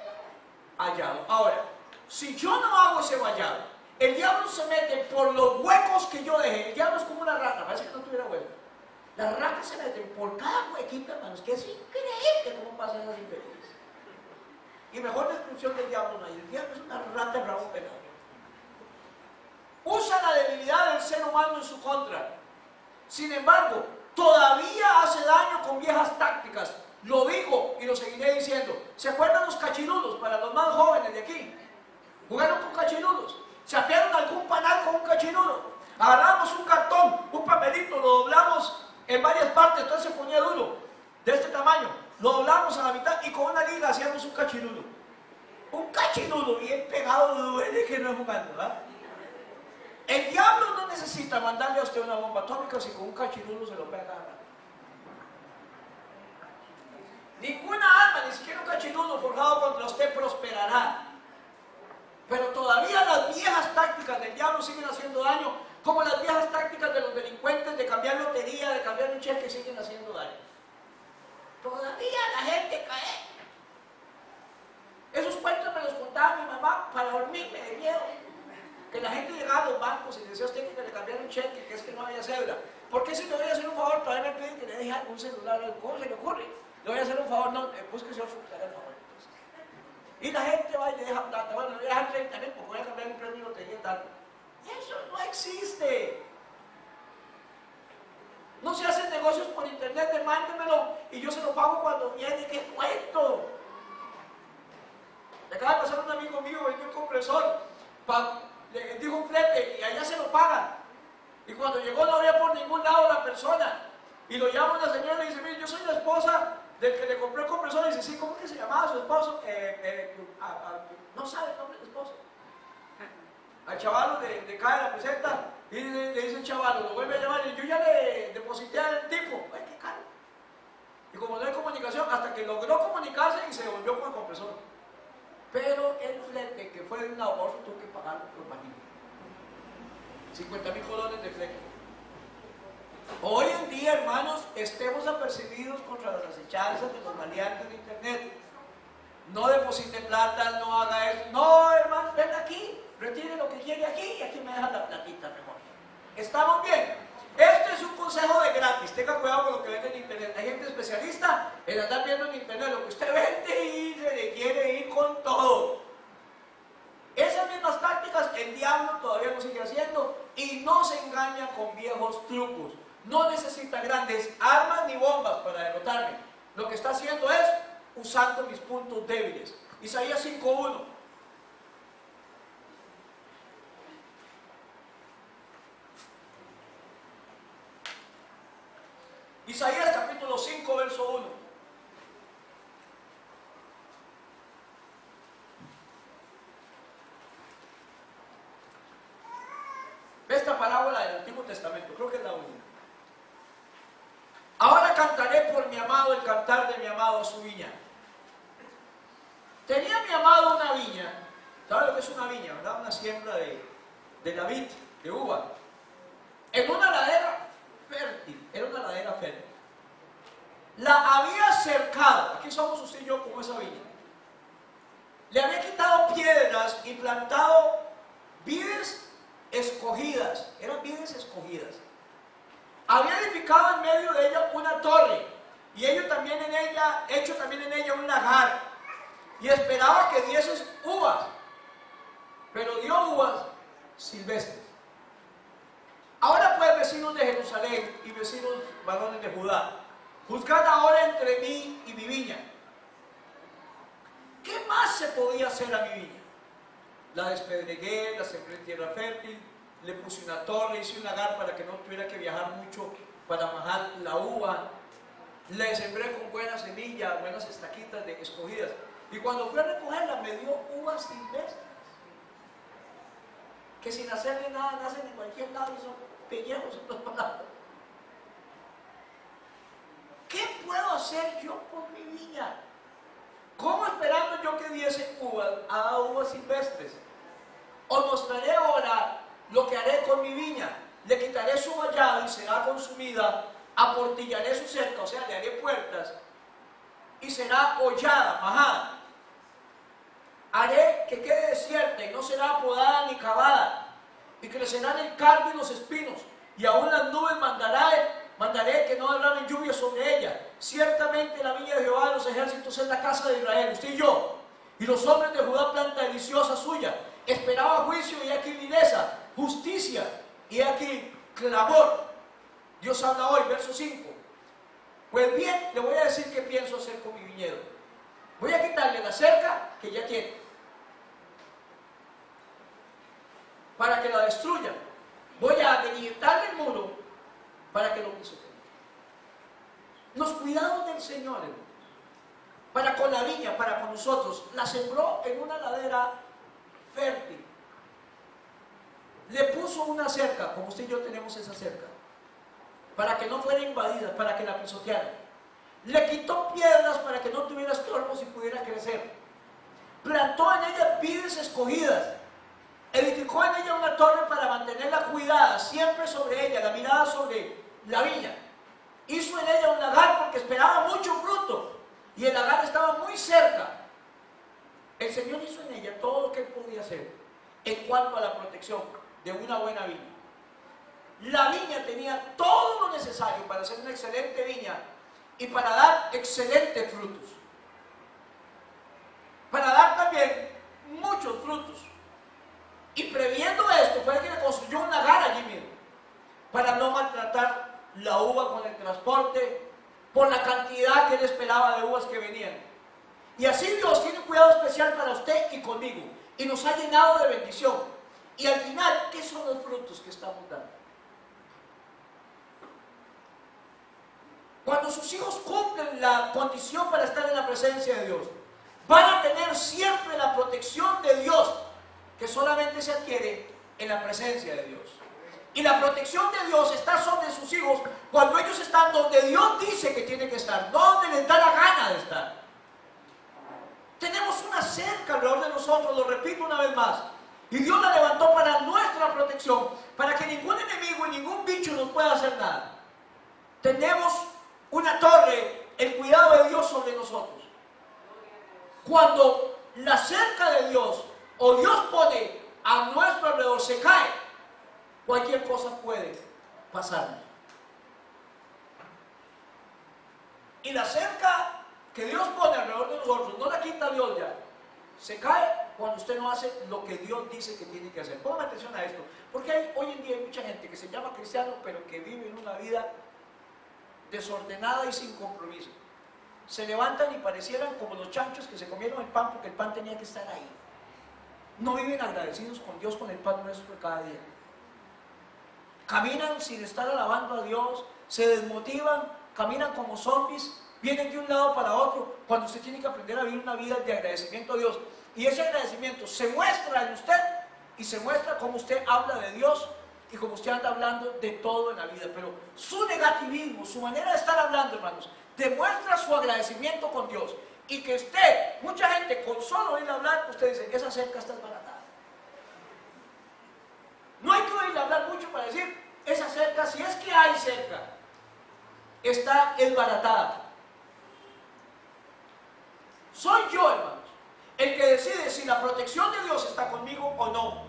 hallado. Ahora, si yo no hago ese vallado, el diablo se mete por los huecos que yo dejé. El diablo es como una rata, parece que no tuviera huecos. Las ratas se meten por cada huequito, hermanos, que es increíble cómo pasan las infelices. Y mejor descripción del diablo no hay. El diablo es una rata de rabo pelado. Usa la debilidad del ser humano en su contra. Sin embargo, todavía hace daño con viejas tácticas. Lo digo y lo seguiré diciendo. ¿Se acuerdan los cachirudos? Para los más jóvenes de aquí. Jugaron con cachirudos. ¿Se apiaron algún panal con un cachirudo? Agarramos un cartón, un papelito, lo doblamos en varias partes, entonces se ponía duro, de este tamaño. Lo doblamos a la mitad y con una liga hacíamos un cachirudo. Un cachirudo bien pegado, duele que no es jugando, ¿verdad? El diablo no necesita mandarle a usted una bomba atómica si con un cachirudo se lo pega a agarrar. Ninguna arma, ni siquiera un cachirudo forjado contra usted prosperará. Pero todavía las viejas tácticas del diablo siguen haciendo daño, como las viejas tácticas de los delincuentes de cambiar lotería, de cambiar un cheque, siguen haciendo daño. Todavía la gente cae. Esos cuentos me los contaba mi mamá para dormirme de miedo. Que la gente llegaba a los bancos y decía a usted que le cambiaron un cheque, que es que no había cédula. ¿Por qué si le voy a hacer un favor? Todavía me piden que le deje algún celular, ¿cómo se le ocurre? Le voy a hacer un favor, no, búsquese otro que le haga el favor. Y la gente va y le deja plata. Bueno, le voy a dejar 30.000 porque voy a cambiar un premio de lotería tal. Eso no existe. No se hacen negocios por internet de mándemelo y yo se lo pago cuando viene. ¡Qué cuento! Le acaba de pasar un amigo mío, vendió un compresor, le dijo un flete y allá se lo pagan. Y cuando llegó no había por ningún lado la persona. Y lo llama una señora y dice, mire, yo soy la esposa del que le compré el compresor. Y dice, sí, ¿cómo que se llamaba su esposo? No sabe el nombre del esposo. Al chavalo le cae la peseta y le dice el chavalo, lo vuelve a llamar y yo ya le deposité al tipo. Ay, qué caro. Y como no hay comunicación, hasta que logró comunicarse y se volvió con el compresor. Pero el flete, que fue de un ahorro, tuvo que pagarlo por manito. 50.000 colones de flete. Hoy en día, hermanos, estemos apercibidos contra las acechanzas de los maleantes de internet. No deposite plata, no haga eso. No, hermano, ven aquí, retire lo que quiere aquí y aquí me deja la platita mejor. ¿Estamos bien? Este es un consejo de gratis. Tenga cuidado con lo que vende en internet. Hay gente especialista en andar viendo en internet lo que usted vende y se le quiere ir con todo. Esas mismas tácticas el diablo todavía lo sigue haciendo y no se engaña con viejos trucos. No necesita grandes armas ni bombas para derrotarme. Lo que está haciendo es usando mis puntos débiles. Isaías 5:1. Isaías capítulo 5, verso 1. Ve esta parábola del Antiguo Testamento, creo que es la única. Ahora cantaré por mi amado el cantar de mi amado a su viña. Tenía mi amado una viña. ¿Sabe lo que es una viña, verdad? Una siembra de la vid, de uva. En una ladera fértil, era una ladera fértil. La había cercado, aquí somos usted y yo como esa viña. Le había quitado piedras y plantado vides escogidas, eran vides escogidas. Había edificado en medio de ella una torre y hecho también en ella un lagar, y esperaba que diese uvas, pero dio uvas silvestres. Ahora pues, vecinos de Jerusalén y vecinos varones de Judá, juzgad ahora entre mí y mi viña. ¿Qué más se podía hacer a mi viña? La despedregué, la sembré en tierra fértil, le puse una torre, hice un lagar para que no tuviera que viajar mucho para majar la uva, le sembré con buenas semillas, buenas estaquitas escogidas, y cuando fui a recogerla me dio uvas silvestres, que sin hacerle nada nacen en cualquier lado y son pellejos en otras palabras. ¿Qué puedo hacer yo por mi viña? ¿Cómo esperando yo que diese uvas, ha dado uvas silvestres? Os mostraré ahora lo que haré con mi viña. Le quitaré su vallado y será consumida, aportillaré su cerca, o sea, le haré puertas, y será hollada, majada. Haré que quede desierta y no será podada ni cavada, y crecerán el cardo y los espinos, y aún las nubes mandaré que no derramen lluvia sobre ella. Ciertamente la viña de Jehová de los ejércitos es la casa de Israel, usted y yo, y los hombres de Judá planta deliciosa suya. Esperaba juicio y aquí viveza, justicia y aquí clamor. Dios habla hoy, verso 5. Pues bien, le voy a decir qué pienso hacer con mi viñedo. Voy a quitarle la cerca que ya tiene, para que la destruya. Voy a debilitarle el muro para que lo pisoteen. Los cuidados del Señor, hermanos, para con la viña, para con nosotros, la sembró en una ladera fértil. Le puso una cerca, como usted y yo tenemos esa cerca, para que no fuera invadida, para que la pisoteara. Le quitó piedras para que no tuviera estorbos y pudiera crecer. Plantó en ella vides escogidas. Edificó en ella una torre para mantenerla cuidada, siempre sobre ella, la mirada sobre la viña. Hizo en ella un lagar porque esperaba mucho fruto, y el lagar estaba muy cerca. El Señor hizo en ella todo lo que Él podía hacer en cuanto a la protección de una buena viña. La viña tenía todo lo necesario para ser una excelente viña y para dar excelentes frutos. Para dar también muchos frutos. Y previendo esto, fue que le construyó un lagar allí mismo, para no maltratar la uva con el transporte, por la cantidad que él esperaba de uvas que venían. Y así Dios tiene un cuidado especial para usted y conmigo, y nos ha llenado de bendición. Y al final, ¿qué son los frutos que estamos dando? Cuando sus hijos cumplen la condición para estar en la presencia de Dios, van a tener siempre la protección de Dios, que solamente se adquiere en la presencia de Dios. Y la protección de Dios está sobre sus hijos cuando ellos están donde Dios dice que tienen que estar, no donde les da la gana de estar. Tenemos una cerca alrededor de nosotros, lo repito una vez más, y Dios la levantó para nuestra protección, para que ningún enemigo y ningún bicho nos pueda hacer nada. Tenemos una torre, el cuidado de Dios sobre nosotros. Cuando la cerca de Dios o Dios pone a nuestro alrededor se cae, cualquier cosa puede pasarnos. Y la cerca que Dios pone alrededor de nosotros no la quita Dios ya. Se cae cuando usted no hace lo que Dios dice que tiene que hacer. Pongan atención a esto, porque hoy en día hay mucha gente que se llama cristiano pero que vive en una vida desordenada y sin compromiso. se levantan y parecieran como los chanchos que se comieron el pan porque el pan tenía que estar ahí. No viven agradecidos con Dios con el pan nuestro de cada día. Caminan sin estar alabando a Dios, se desmotivan, caminan como zombies, vienen de un lado para otro, cuando usted tiene que aprender a vivir una vida de agradecimiento a Dios. Y ese agradecimiento se muestra en usted y se muestra como usted habla de Dios y como usted anda hablando de todo en la vida. Pero su negativismo, su manera de estar hablando, hermanos, demuestra su agradecimiento con Dios. Y que usted, mucha gente, con solo oírle hablar, usted dice, esa cerca está desbaratada. No hay que oírle hablar mucho para decir, esa cerca, si es que hay cerca, está desbaratada. Soy yo, hermanos, el que decide si la protección de Dios está conmigo o no.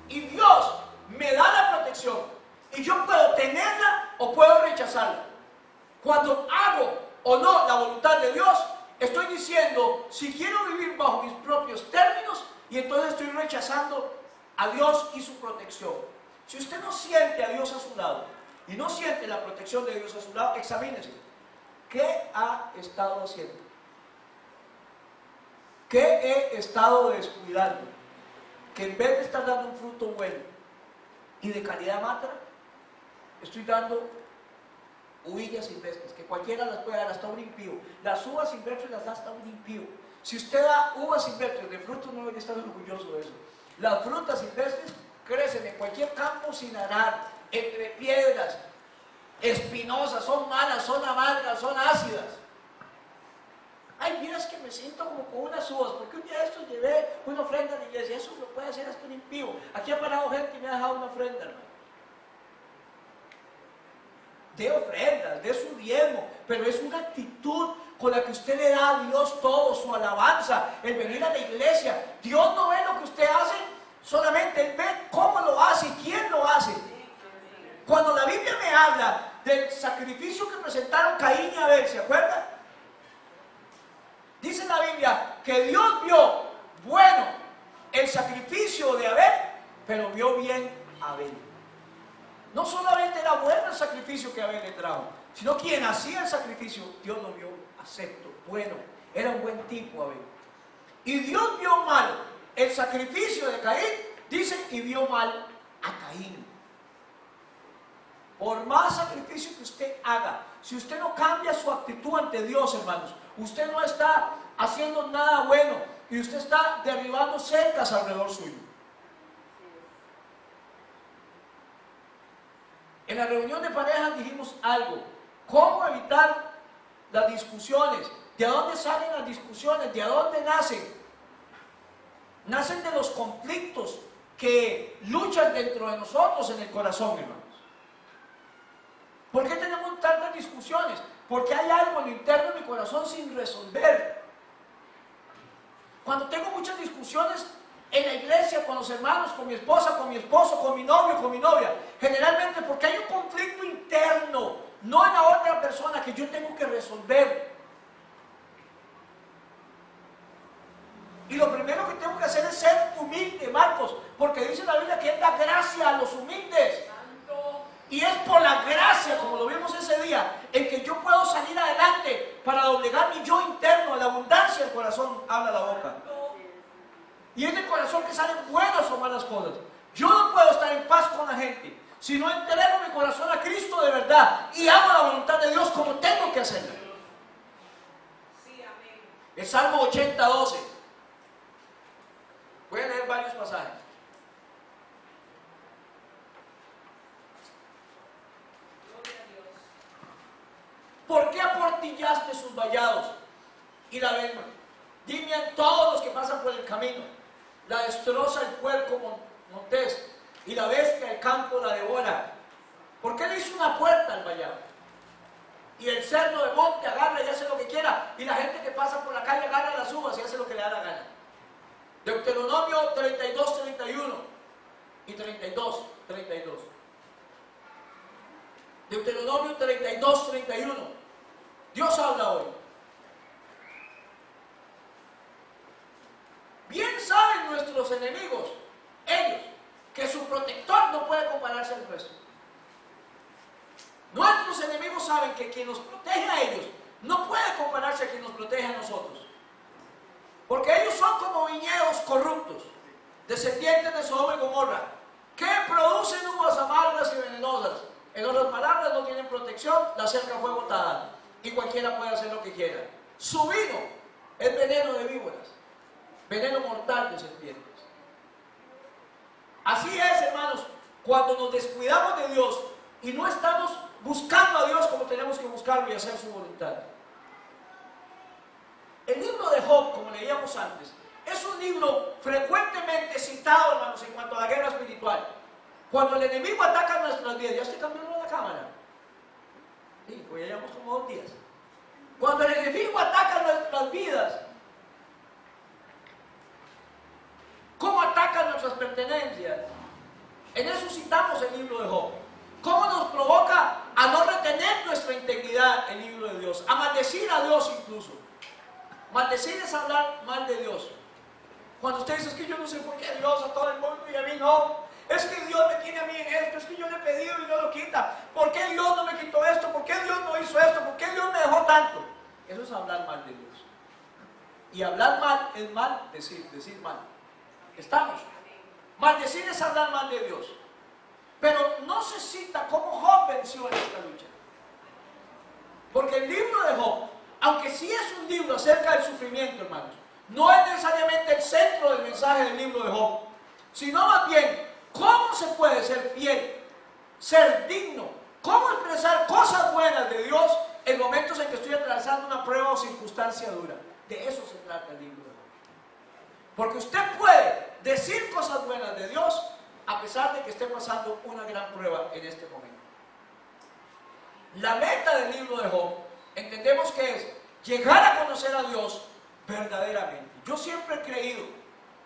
Y Dios me da la protección. Y yo puedo tenerla o puedo rechazarla. Cuando hago o no la voluntad de Dios, estoy diciendo si quiero vivir bajo mis propios términos, y entonces estoy rechazando a Dios y su protección. Si usted no siente a Dios a su lado y no siente la protección de Dios a su lado, examínese. ¿Qué ha estado haciendo? ¿Qué he estado descuidando? Que en vez de estar dando un fruto bueno y de calidad mata, estoy dando uvillas silvestres, que cualquiera las puede dar, hasta un impío. Las uvas silvestres las da hasta un impío. Si usted da uvas silvestres de frutos, no debe estar orgulloso de eso. Las frutas silvestres crecen en cualquier campo sin arar, entre piedras, espinosas, son malas, son amargas, son ácidas. Ay, miras que me siento como con unas uvas, porque un día de estos llevé una ofrenda a la iglesia, eso lo puede hacer hasta un impío. Aquí ha parado gente y me ha dejado una ofrenda, hermano. De ofrendas, de su diezmo, pero es una actitud con la que usted le da a Dios todo, su alabanza, el venir a la iglesia. Dios no ve lo que usted hace, solamente Él ve cómo lo hace y quién lo hace. Cuando la Biblia me habla del sacrificio que presentaron Caín y Abel, ¿se acuerdan? Dice la Biblia que Dios vio bueno el sacrificio de Abel, pero vio bien a Abel. No solamente era bueno el sacrificio que Abel le trajo, sino quien hacía el sacrificio, Dios lo vio acepto, bueno, era un buen tipo Abel. Y Dios vio mal el sacrificio de Caín, dice, y vio mal a Caín. Por más sacrificio que usted haga, si usted no cambia su actitud ante Dios, hermanos, usted no está haciendo nada bueno y usted está derribando cercas alrededor suyo. En la reunión de parejas dijimos algo. ¿Cómo evitar las discusiones? ¿De dónde salen las discusiones? ¿De dónde nacen? Nacen de los conflictos que luchan dentro de nosotros en el corazón, hermanos. ¿Por qué tenemos tantas discusiones? Porque hay algo en lo interno de mi corazón sin resolver. Cuando tengo muchas discusiones en la iglesia, con los hermanos, con mi esposa, con mi esposo, con mi novio, con mi novia, generalmente porque hay un conflicto interno, no en la otra persona, que yo tengo que resolver. Y lo primero que tengo que hacer es ser humilde, Marcos, porque dice la Biblia que Él da gracia a los humildes. Y es por la gracia, como lo vimos ese día, en que yo puedo salir adelante para doblegar mi yo interno. A la abundancia del corazón habla la boca. Y es del corazón que salen buenas o malas cosas. Yo no puedo estar en paz con la gente si no entrego mi corazón a Cristo de verdad y hago la voluntad de Dios como tengo que hacerla. El Salmo 80, 12. Voy a leer varios pasajes. ¿Por qué aportillaste sus vallados y la ven? Gimian todos los que pasan por el camino. La destroza el puerco montés y la bestia del campo la devora. ¿Por qué le hizo una puerta al vallado? Y el cerdo de monte agarra y hace lo que quiera, y la gente que pasa por la calle agarra las uvas y hace lo que le da la gana. Deuteronomio 32, 31 y 32, 32. Deuteronomio 32, 31. Dios habla hoy. Bien saben nuestros enemigos, ellos, que su protector no puede compararse al resto. Nuestros enemigos saben que quien nos protege a ellos no puede compararse a quien nos protege a nosotros. Porque ellos son como viñedos corruptos, descendientes de Sodoma y Gomorra, que producen uvas amargas y venenosas. En otras palabras, no tienen protección, la cerca fue botada y cualquiera puede hacer lo que quiera. Su vino es veneno de víboras, veneno mortal de serpientes. Así es, hermanos, cuando nos descuidamos de Dios y no estamos buscando a Dios como tenemos que buscarlo y hacer su voluntad. El libro de Job, como leíamos antes, es un libro frecuentemente citado, hermanos, en cuanto a la guerra espiritual. Cuando el enemigo ataca nuestras vidas, ¿ya se cambió la cámara? Sí, pues ya llevamos como 2 días. Cuando el enemigo ataca nuestras vidas, ¿cómo ataca nuestras pertenencias? En eso citamos el libro de Job. ¿Cómo nos provoca a no retener nuestra integridad el libro de Dios? A maldecir a Dios incluso. Maldecir es hablar mal de Dios. Cuando usted dice, es que yo no sé por qué Dios a todo el mundo y a mí no. Es que Dios me tiene a mí en esto, es que yo le he pedido y no lo quita. ¿Por qué Dios no me quitó esto? ¿Por qué Dios no hizo esto? ¿Por qué Dios me dejó tanto? Eso es hablar mal de Dios. Y hablar mal es mal decir mal. ¿Estamos? Maldecir es hablar mal de Dios. Pero no se cita cómo Job venció en esta lucha. Porque el libro de Job, aunque sí es un libro acerca del sufrimiento, hermanos, no es necesariamente el centro del mensaje del libro de Job, sino más bien cómo se puede ser fiel, ser digno, cómo expresar cosas buenas de Dios en momentos en que estoy atravesando una prueba o circunstancia dura. De eso se trata el libro de Job. Porque usted puede decir cosas buenas de Dios a pesar de que esté pasando una gran prueba en este momento. La meta del libro de Job, entendemos que es llegar a conocer a Dios verdaderamente. Yo siempre he creído,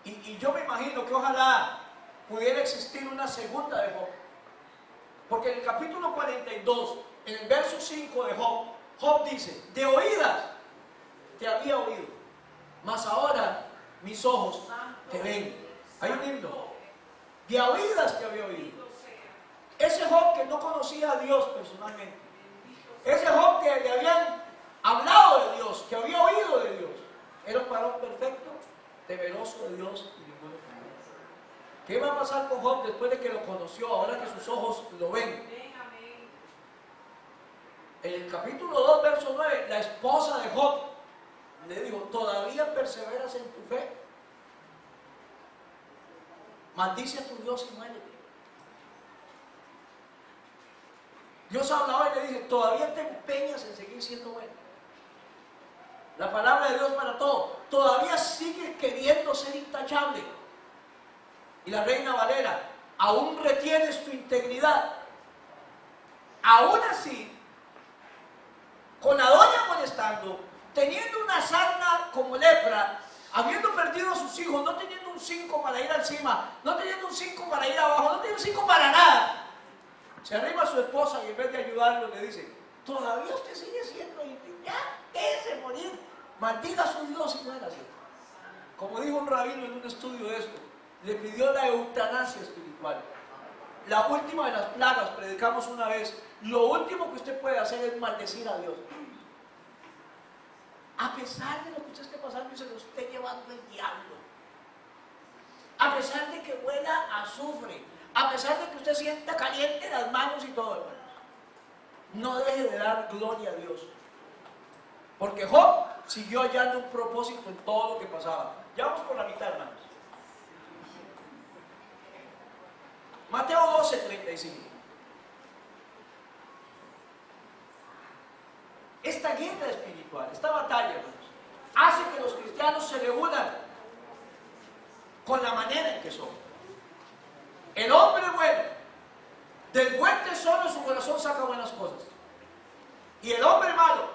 y yo me imagino que ojalá pudiera existir una segunda de Job. Porque en el capítulo 42, en el verso 5 de Job, Job dice, de oídas te había oído, mas ahora mis ojos te ven. Hay un himno. De oídas te había oído. Ese Job que no conocía a Dios personalmente. Ese Job que le habían hablado de Dios, que había oído de Dios. Era un varón perfecto, temeroso de Dios y ninguno temor. ¿Qué va a pasar con Job después de que lo conoció, ahora que sus ojos lo ven? En el capítulo 2, verso 9, la esposa de Job le dijo, ¿todavía perseveras en tu fe? Maldice a tu Dios y muérete. Dios hablaba y le dice, ¿todavía te empeñas en seguir siendo bueno? La palabra de Dios para todo. Todavía sigue queriendo ser intachable. Y la Reina Valera, aún retienes tu integridad. Aún así, con la doña molestando, teniendo una sarna como lepra, habiendo perdido a sus hijos, no teniendo un 5 para ir encima, no teniendo un 5 para ir abajo, no teniendo un 5 para nada. Se arrima a su esposa y en vez de ayudarlo le dice, todavía usted sigue siendo ya, déjese morir, maldiga a su Dios y muérase. Como dijo un rabino en un estudio de esto, le pidió la eutanasia espiritual. La última de las plagas, predicamos una vez, lo último que usted puede hacer es maldecir a Dios. A pesar de lo que usted esté pasando y se lo esté llevando el diablo. A pesar de que huela a azufre. A pesar de que usted sienta caliente las manos y todo, hermanos. No deje de dar gloria a Dios. Porque Job siguió hallando un propósito en todo lo que pasaba. Ya vamos por la mitad, hermanos. Mateo 12:35. Esta guerra espiritual, esta batalla, hermanos, hace que los cristianos se reúnan con la manera en que son. El hombre bueno, del buen tesoro de su corazón saca buenas cosas. Y el hombre malo,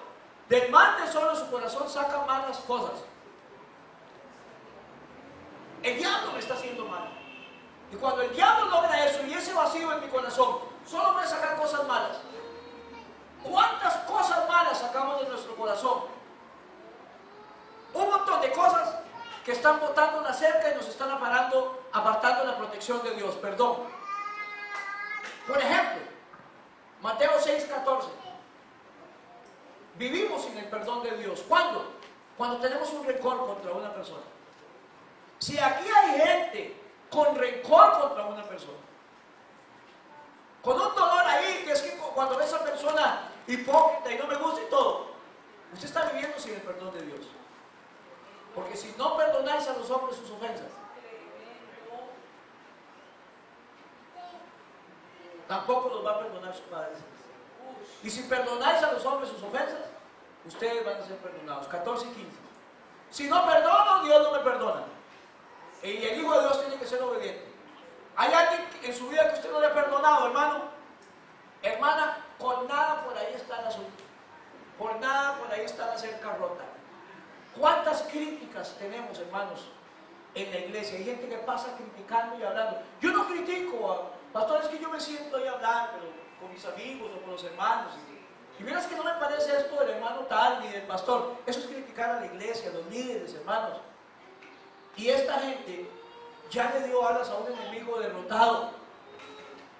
del mal tesoro de su corazón saca malas cosas. El diablo me está haciendo mal. Y cuando el diablo logra eso y ese vacío en mi corazón, solo puede sacar cosas malas. ¿Cuántas cosas malas sacamos de nuestro corazón? Un montón de cosas que están botando la cerca y nos están apartando la protección de Dios. Perdón. Por ejemplo, Mateo 6:14. vivimos sin el perdón de Dios. ¿Cuándo? Cuando tenemos un rencor contra una persona. Si aquí hay gente con rencor contra una persona, con un dolor ahí, que es que cuando ve a esa persona hipócrita y no me gusta y todo, usted está viviendo sin el perdón de Dios. Porque si no perdonáis a los hombres sus ofensas, tampoco los va a perdonar su Padre. Y si perdonáis a los hombres sus ofensas, ustedes van a ser perdonados. 14 y 15. Si no perdono, Dios no me perdona. Y el Hijo de Dios tiene que ser obediente. ¿Hay alguien en su vida que usted no le ha perdonado, hermano? Hermana, con nada por ahí está el asunto. Por nada por ahí está la cerca rota. ¿Cuántas críticas tenemos, hermanos, en la iglesia? Hay gente que pasa criticando y hablando. Yo no critico, pastores, que yo me siento ahí a hablar con mis amigos o con los hermanos. Y miras que no me parece esto del hermano tal ni del pastor. Eso es criticar a la iglesia, a los líderes, hermanos. Y esta gente ya le dio alas a un enemigo derrotado.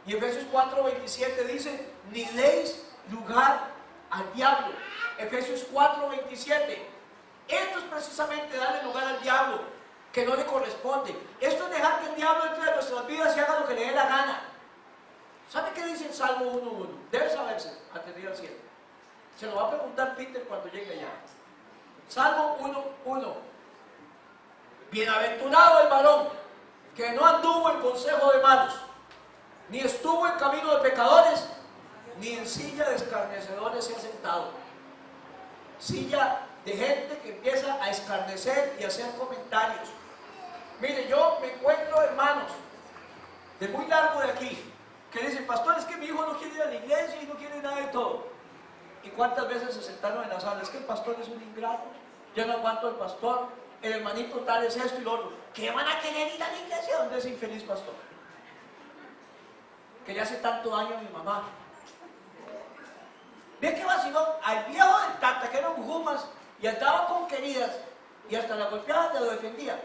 Y Efesios 4:27 dice: ni deis lugar al diablo. Efesios 4:27. Esto es precisamente darle lugar al diablo, que no le corresponde. Esto es dejar que el diablo entre en nuestras vidas y haga lo que le dé la gana. ¿Sabe qué dice el Salmo 1:1? Debe saberse antes de ir al cielo. Se lo va a preguntar Peter cuando llegue allá. Salmo 1:1. Bienaventurado el varón que no anduvo en consejo de malos, ni estuvo en camino de pecadores, ni en silla de escarnecedores se ha sentado. Silla de gente que empieza a escarnecer y a hacer comentarios. Mire, yo me encuentro hermanos de muy largo de aquí que dicen: pastor, es que mi hijo no quiere ir a la iglesia y no quiere nada de todo. ¿Y cuántas veces se sentaron en la sala? Es que el pastor es un ingrato, yo no aguanto al pastor, el hermanito tal es esto y lo otro. ¿Qué van a querer ir a la iglesia donde es infeliz pastor? Que le hace tanto daño a mi mamá. Ve que vacilón al viejo del tata, que eran bujumas y andaba con queridas y hasta la golpeaban, te lo defendía.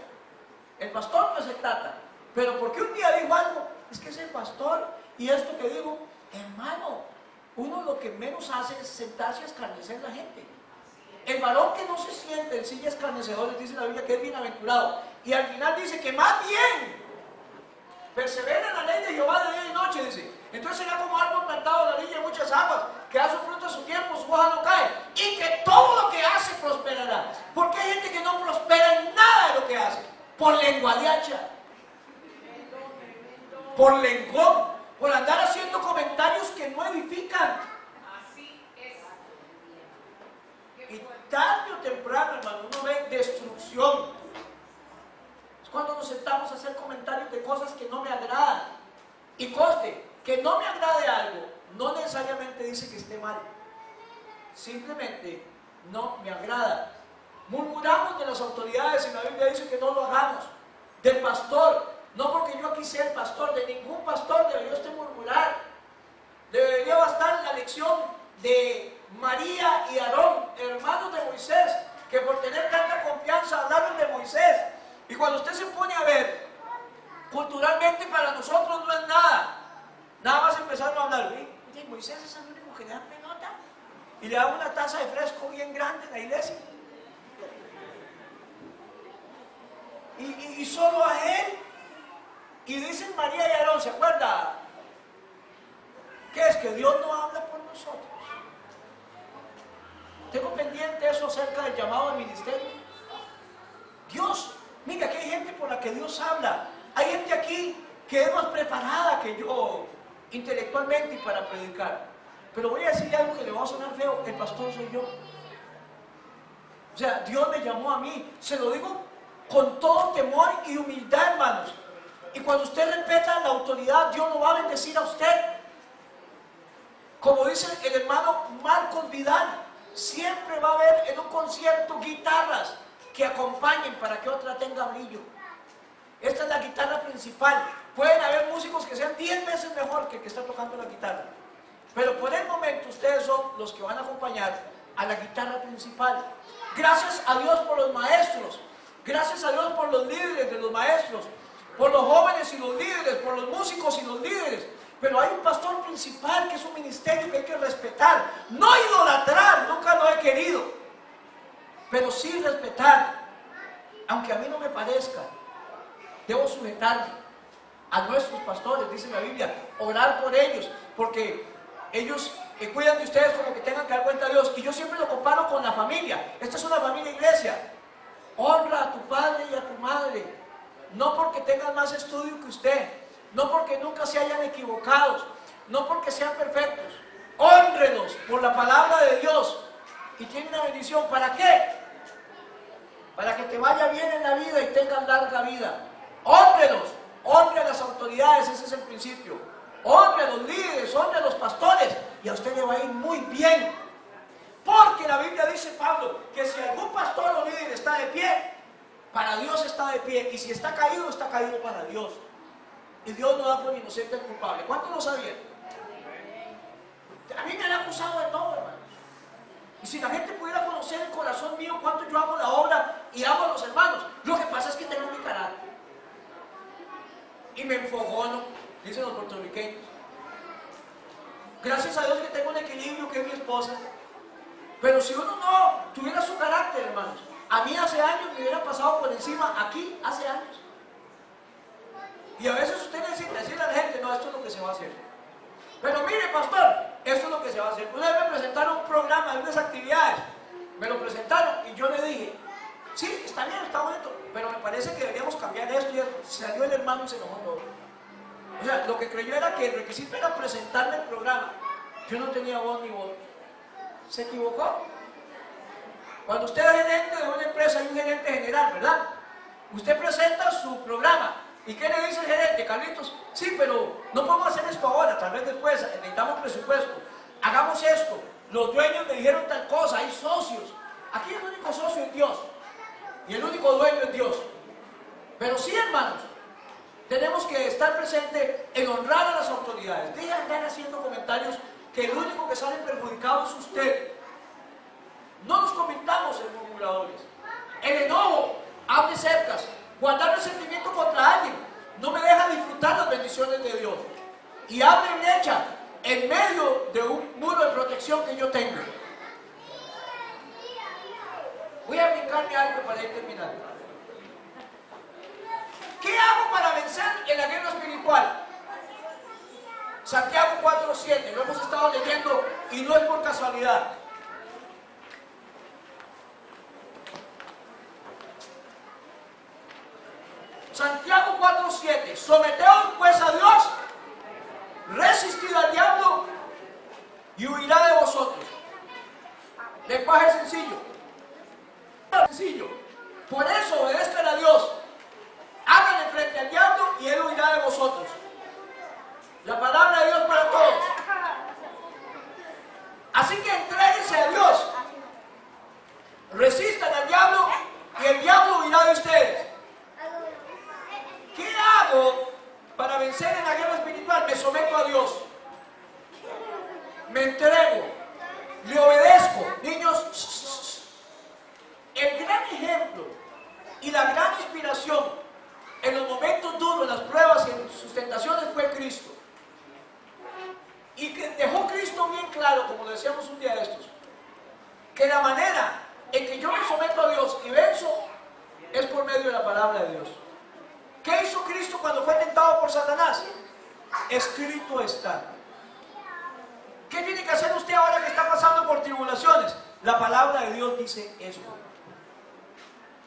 El pastor no es el tata, pero porque un día dijo algo, es que es el pastor. Y esto que digo, hermano, uno lo que menos hace es sentarse a escarnecer a la gente. El varón que no se siente en silla escarnecedores, dice la Biblia, que es bienaventurado. Y al final dice que más bien persevera en la ley de Jehová de día y noche, dice. Entonces será como árbol plantado a la orilla de muchas aguas, que da su fruto a su tiempo, su hoja no cae, y que todo lo que hace prosperará. Porque hay gente que no prospera en nada de lo que hace, por lengua de hacha, por lengón, por andar haciendo comentarios que no edifican. Así es. Y tarde o temprano, hermano, uno ve destrucción. Es cuando nos sentamos a hacer comentarios de cosas que no me agradan. Y conste, que no me agrade algo, no necesariamente dice que esté mal. Simplemente no me agrada. Murmuramos de las autoridades y la Biblia dice que no lo hagamos. Del pastor, no porque yo aquí sea el pastor, de ningún pastor debería usted murmurar. Debería bastar la lección de María y Aarón, hermanos de Moisés, que por tener tanta confianza hablaron de Moisés. Y cuando usted se pone a ver, culturalmente para nosotros no es nada. Nada más empezaron a hablar, oye, Moisés es el único que le da pelota y le da una taza de fresco bien grande en la iglesia. Y solo a él. Y dicen María y Aarón, ¿se acuerda? ¿Qué es? Que Dios no habla por nosotros. Tengo pendiente eso acerca del llamado al ministerio. Dios, mira, que hay gente por la que Dios habla. Hay gente aquí que es más preparada que yo intelectualmente y para predicar. Pero voy a decirle algo que le va a sonar feo: el pastor soy yo. O sea, Dios me llamó a mí. Se lo digo con todo temor y humildad, hermanos. Y cuando usted respeta la autoridad, Dios lo va a bendecir a usted. Como dice el hermano Marcos Vidal, siempre va a haber en un concierto guitarras que acompañen para que otra tenga brillo. Esta es la guitarra principal. Pueden haber músicos que sean 10 veces mejor que el que está tocando la guitarra. Pero por el momento ustedes son los que van a acompañar a la guitarra principal. Gracias a Dios por los maestros. Gracias a Dios por los líderes de los maestros. Por los jóvenes y los líderes. Por los músicos y los líderes. Pero hay un pastor principal que es un ministerio que hay que respetar, no idolatrar, nunca lo he querido, pero sí respetar, aunque a mí no me parezca. Debo sujetarme a nuestros pastores, dice la Biblia, orar por ellos, porque ellos cuidan de ustedes como que tengan que dar cuenta a Dios. Y yo siempre lo comparo con la familia. Esta es una familia iglesia. Honra a tu padre y a tu madre, no porque tengan más estudio que usted, no porque nunca se hayan equivocado, no porque sean perfectos. Hónrelos por la palabra de Dios y tienen una bendición. ¿Para qué? Para que te vaya bien en la vida y tengas larga vida. Hónrelos, honre a las autoridades, ese es el principio. Honre a los líderes, honre a los pastores y a usted le va a ir muy bien. Porque la Biblia dice, Pablo, que si algún pastor o líder está de pie, para Dios está de pie. Y si está caído para Dios. Y Dios no da por inocente al culpable. ¿Cuántos lo sabían? A mí me han acusado de todo, hermano. Y si la gente pudiera conocer el corazón mío, cuánto yo amo la obra y amo a los hermanos. Lo que pasa es que tengo mi carácter. Y me enfogono, dicen los puertorriqueños. Gracias a Dios que tengo un equilibrio, que es mi esposa. Pero si uno no tuviera su carácter, hermanos, a mí hace años me hubiera pasado por encima, aquí hace años. Y a veces usted necesita decirle a la gente, no, esto es lo que se va a hacer. Pero mire, pastor, esto es lo que se va a hacer. Una vez me presentaron un programa de unas actividades, me lo presentaron y yo le dije, sí, está bien, está bonito, pero me parece que deberíamos cambiar esto y esto. Salió el hermano y se enojó todo. O sea, lo que creyó era que el requisito era presentarme el programa. Yo no tenía voz ni voz. Se equivocó. Cuando usted es gerente de una empresa, hay un gerente general, ¿verdad? Usted presenta su programa. ¿Y qué le dice el gerente? Carlitos, sí, pero no podemos hacer esto ahora, tal vez después, necesitamos presupuesto. Hagamos esto. Los dueños me dijeron tal cosa, hay socios. Aquí el único socio es Dios. Y el único dueño es Dios. Pero sí, hermanos, tenemos que estar presentes en honrar a las autoridades. Deja de andar haciendo comentarios que el único que sale perjudicado es usted. No nos convirtamos en murmuradores. El enojo abre cercas. Guardar resentimiento contra alguien no me deja disfrutar las bendiciones de Dios. Y abre brecha en medio de un muro de protección que yo tengo. Voy a brincarme algo para ir terminando. ¿Qué hago para vencer en la guerra espiritual? Santiago 4:7, lo hemos estado leyendo y no es por casualidad. Santiago 4:7, someteos pues a Dios, resistid al diablo y huirá de vosotros. Lenguaje sencillo. Por eso obedezcan a Dios, háganle frente al diablo y él huirá de vosotros. La palabra de Dios para todos. Así que entréguense a Dios, resistan al diablo y el diablo huirá de ustedes. ¿Qué hago para vencer en la guerra espiritual? Me someto a Dios, me entrego, le obedezco. Niños, el gran ejemplo y la gran inspiración en los momentos duros, en las pruebas y en sus tentaciones fue Cristo. Y que dejó Cristo bien claro, como decíamos un día de estos, que la manera en que yo me someto a Dios y venzo es por medio de la palabra de Dios. ¿Qué hizo Cristo cuando fue tentado por Satanás? Escrito está. ¿Qué tiene que hacer usted ahora que está pasando por tribulaciones? La palabra de Dios dice eso.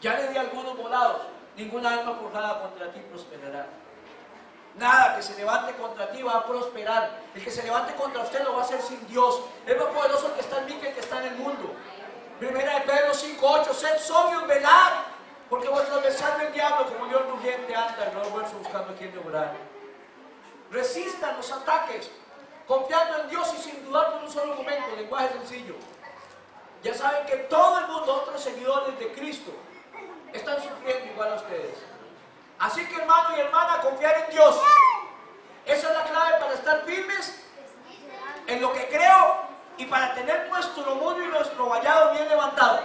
Ya le di algunos volados. Ninguna alma forjada contra ti prosperará. Nada que se levante contra ti va a prosperar. El que se levante contra usted lo va a hacer sin Dios. Es más poderoso el que está en mí que el que está en el mundo. Primera de Pedro 5:8, sed sobrios, velad, porque vuestro adversario el diablo, como león rugiente, anda en los huesos buscando a quien devorar. Resistan los ataques, confiando en Dios y sin dudar por un solo momento. Lenguaje sencillo. Ya saben que todo el mundo, otros seguidores de Cristo, están sufriendo igual a ustedes. Así que, hermano y hermana, confiar en Dios. Esa es la clave para estar firmes en lo que creo y para tener nuestro muro y nuestro vallado bien levantado.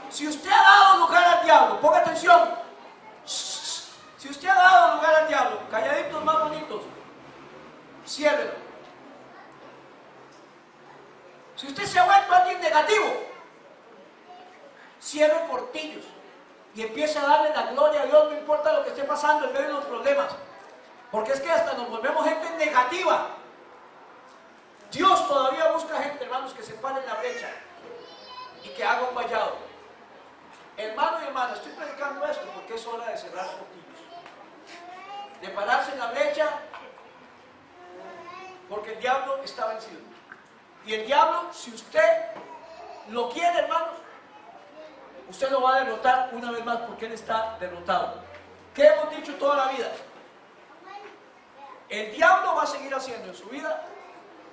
Si usted ha dado lugar al diablo, ponga atención. Si usted ha dado lugar al diablo, calladitos más bonitos, ciérrelo. Si usted se ha vuelto alguien negativo, cierre portillos y empiece a darle la gloria a Dios, no importa lo que esté pasando en medio de los problemas. Porque es que hasta nos volvemos gente negativa. Dios todavía busca gente, hermanos, que se pare en la brecha y que haga un vallado. Hermano y hermana, estoy predicando esto porque es hora de cerrar portillos, de pararse en la brecha, porque el diablo está vencido. Y el diablo, si usted lo quiere, hermanos, usted lo va a derrotar una vez más, porque él está derrotado. ¿Qué hemos dicho toda la vida? El diablo va a seguir haciendo en su vida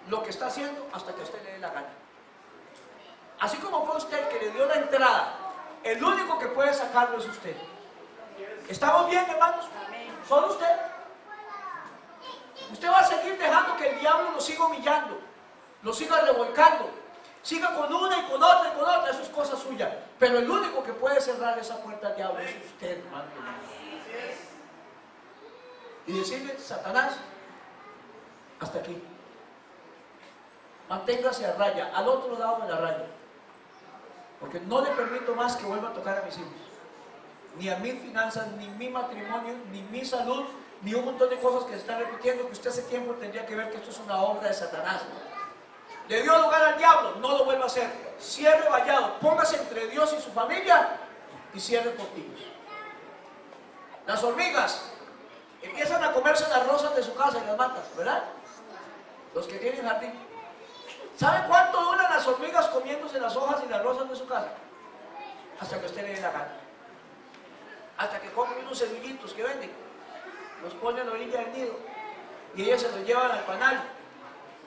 lo que está haciendo hasta que a usted le dé la gana. Así como fue usted el que le dio la entrada, el único que puede sacarlo es usted. ¿Estamos bien, hermanos? ¿Solo usted? Usted va a seguir dejando que el diablo lo siga humillando, lo siga revolcando, siga con una y con otra, eso es cosa suya. Pero el único que puede cerrar esa puerta al diablo es usted, hermano. Y decirle, Satanás, hasta aquí. Manténgase a raya, al otro lado de la raya. Porque no le permito más que vuelva a tocar a mis hijos. Ni a mis finanzas, ni mi matrimonio, ni mi salud, ni un montón de cosas que se están repitiendo, que usted hace tiempo tendría que ver que esto es una obra de Satanás. Le dio lugar al diablo, no lo vuelva a hacer. Cierre vallado, póngase entre Dios y su familia y cierre portillos. Las hormigas empiezan a comerse las rosas de su casa y las matas, ¿verdad? Los que tienen jardín. ¿Saben cuánto duran las hormigas comiéndose las hojas y las rosas de su casa? Hasta que usted le dé la gana. Hasta que comen unos cerillitos que venden, los ponen a la orilla del nido y ellas se los llevan al panal,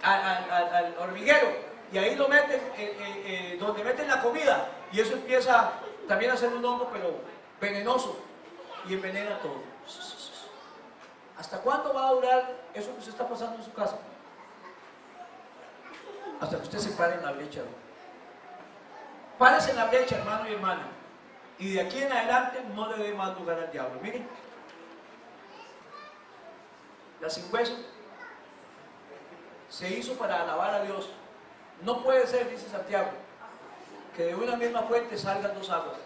al hormiguero, y ahí lo meten donde meten la comida, y eso empieza también a ser un hongo, pero venenoso, y envenena todo. ¿Hasta cuándo va a durar eso que usted está pasando en su casa? Hasta que usted se pare en la brecha. Párese en la brecha, hermano y hermana, y de aquí en adelante no le dé más lugar al diablo. Miren, la sin hueso se hizo para alabar a Dios. No puede ser, dice Santiago, que de una misma fuente salgan dos aguas,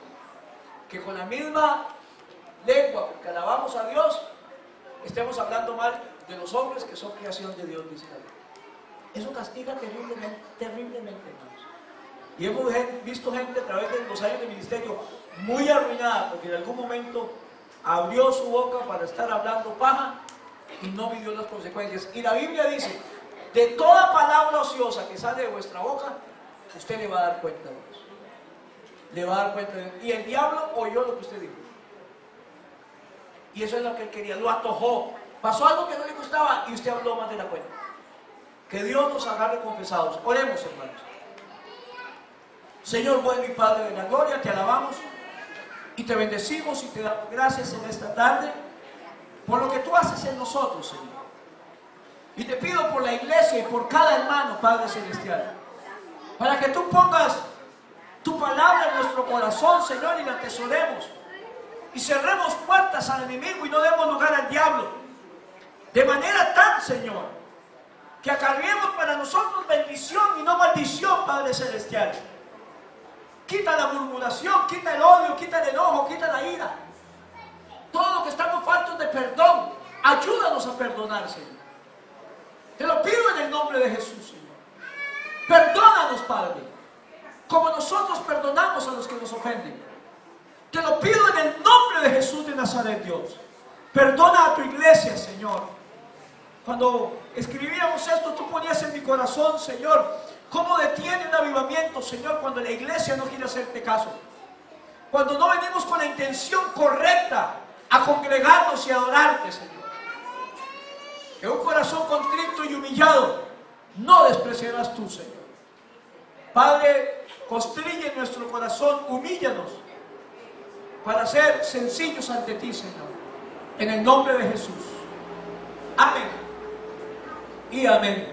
que con la misma lengua con que alabamos a Dios estemos hablando mal de los hombres que son creación de Dios, dice la Biblia. Eso castiga terriblemente, terriblemente, hermanos. Y hemos visto gente a través de los años de ministerio muy arruinada, porque en algún momento abrió su boca para estar hablando paja y no midió las consecuencias. Y la Biblia dice, de toda palabra ociosa que sale de vuestra boca, usted le va a dar cuenta de eso. Le va a dar cuenta de eso. Y el diablo oyó lo que usted dijo. Y eso es lo que él quería, lo atojó. Pasó algo que no le gustaba y usted habló más de la cuenta. Que Dios nos agarre confesados. Oremos, hermanos. Señor, bueno y Padre de la gloria, te alabamos y te bendecimos y te damos gracias en esta tarde por lo que tú haces en nosotros, Señor. Y te pido por la iglesia y por cada hermano, Padre Celestial, para que tú pongas tu palabra en nuestro corazón, Señor, y la atesoremos y cerremos puertas al enemigo y no demos lugar al diablo, de manera tal, Señor, que acarriemos para nosotros bendición y no maldición, Padre Celestial. Quita la murmuración, quita el odio, quita el enojo, quita la ira. Todo lo que estamos faltos de perdón, ayúdanos a perdonar, Señor. Te lo pido en el nombre de Jesús, Señor. Perdónanos, Padre, como nosotros perdonamos a los que nos ofenden. Te lo pido en el nombre de Jesús de Nazaret, Dios. Perdona a tu iglesia, Señor. Cuando escribíamos esto, tú ponías en mi corazón, Señor, cómo detiene un avivamiento, Señor, cuando la iglesia no quiere hacerte caso. Cuando no venimos con la intención correcta a congregarnos y a adorarte, Señor. Que un corazón contrito y humillado no despreciarás tú, Señor. Padre, constriñe nuestro corazón, humíllanos para ser sencillos ante ti, Señor. En el nombre de Jesús. Amén y amén.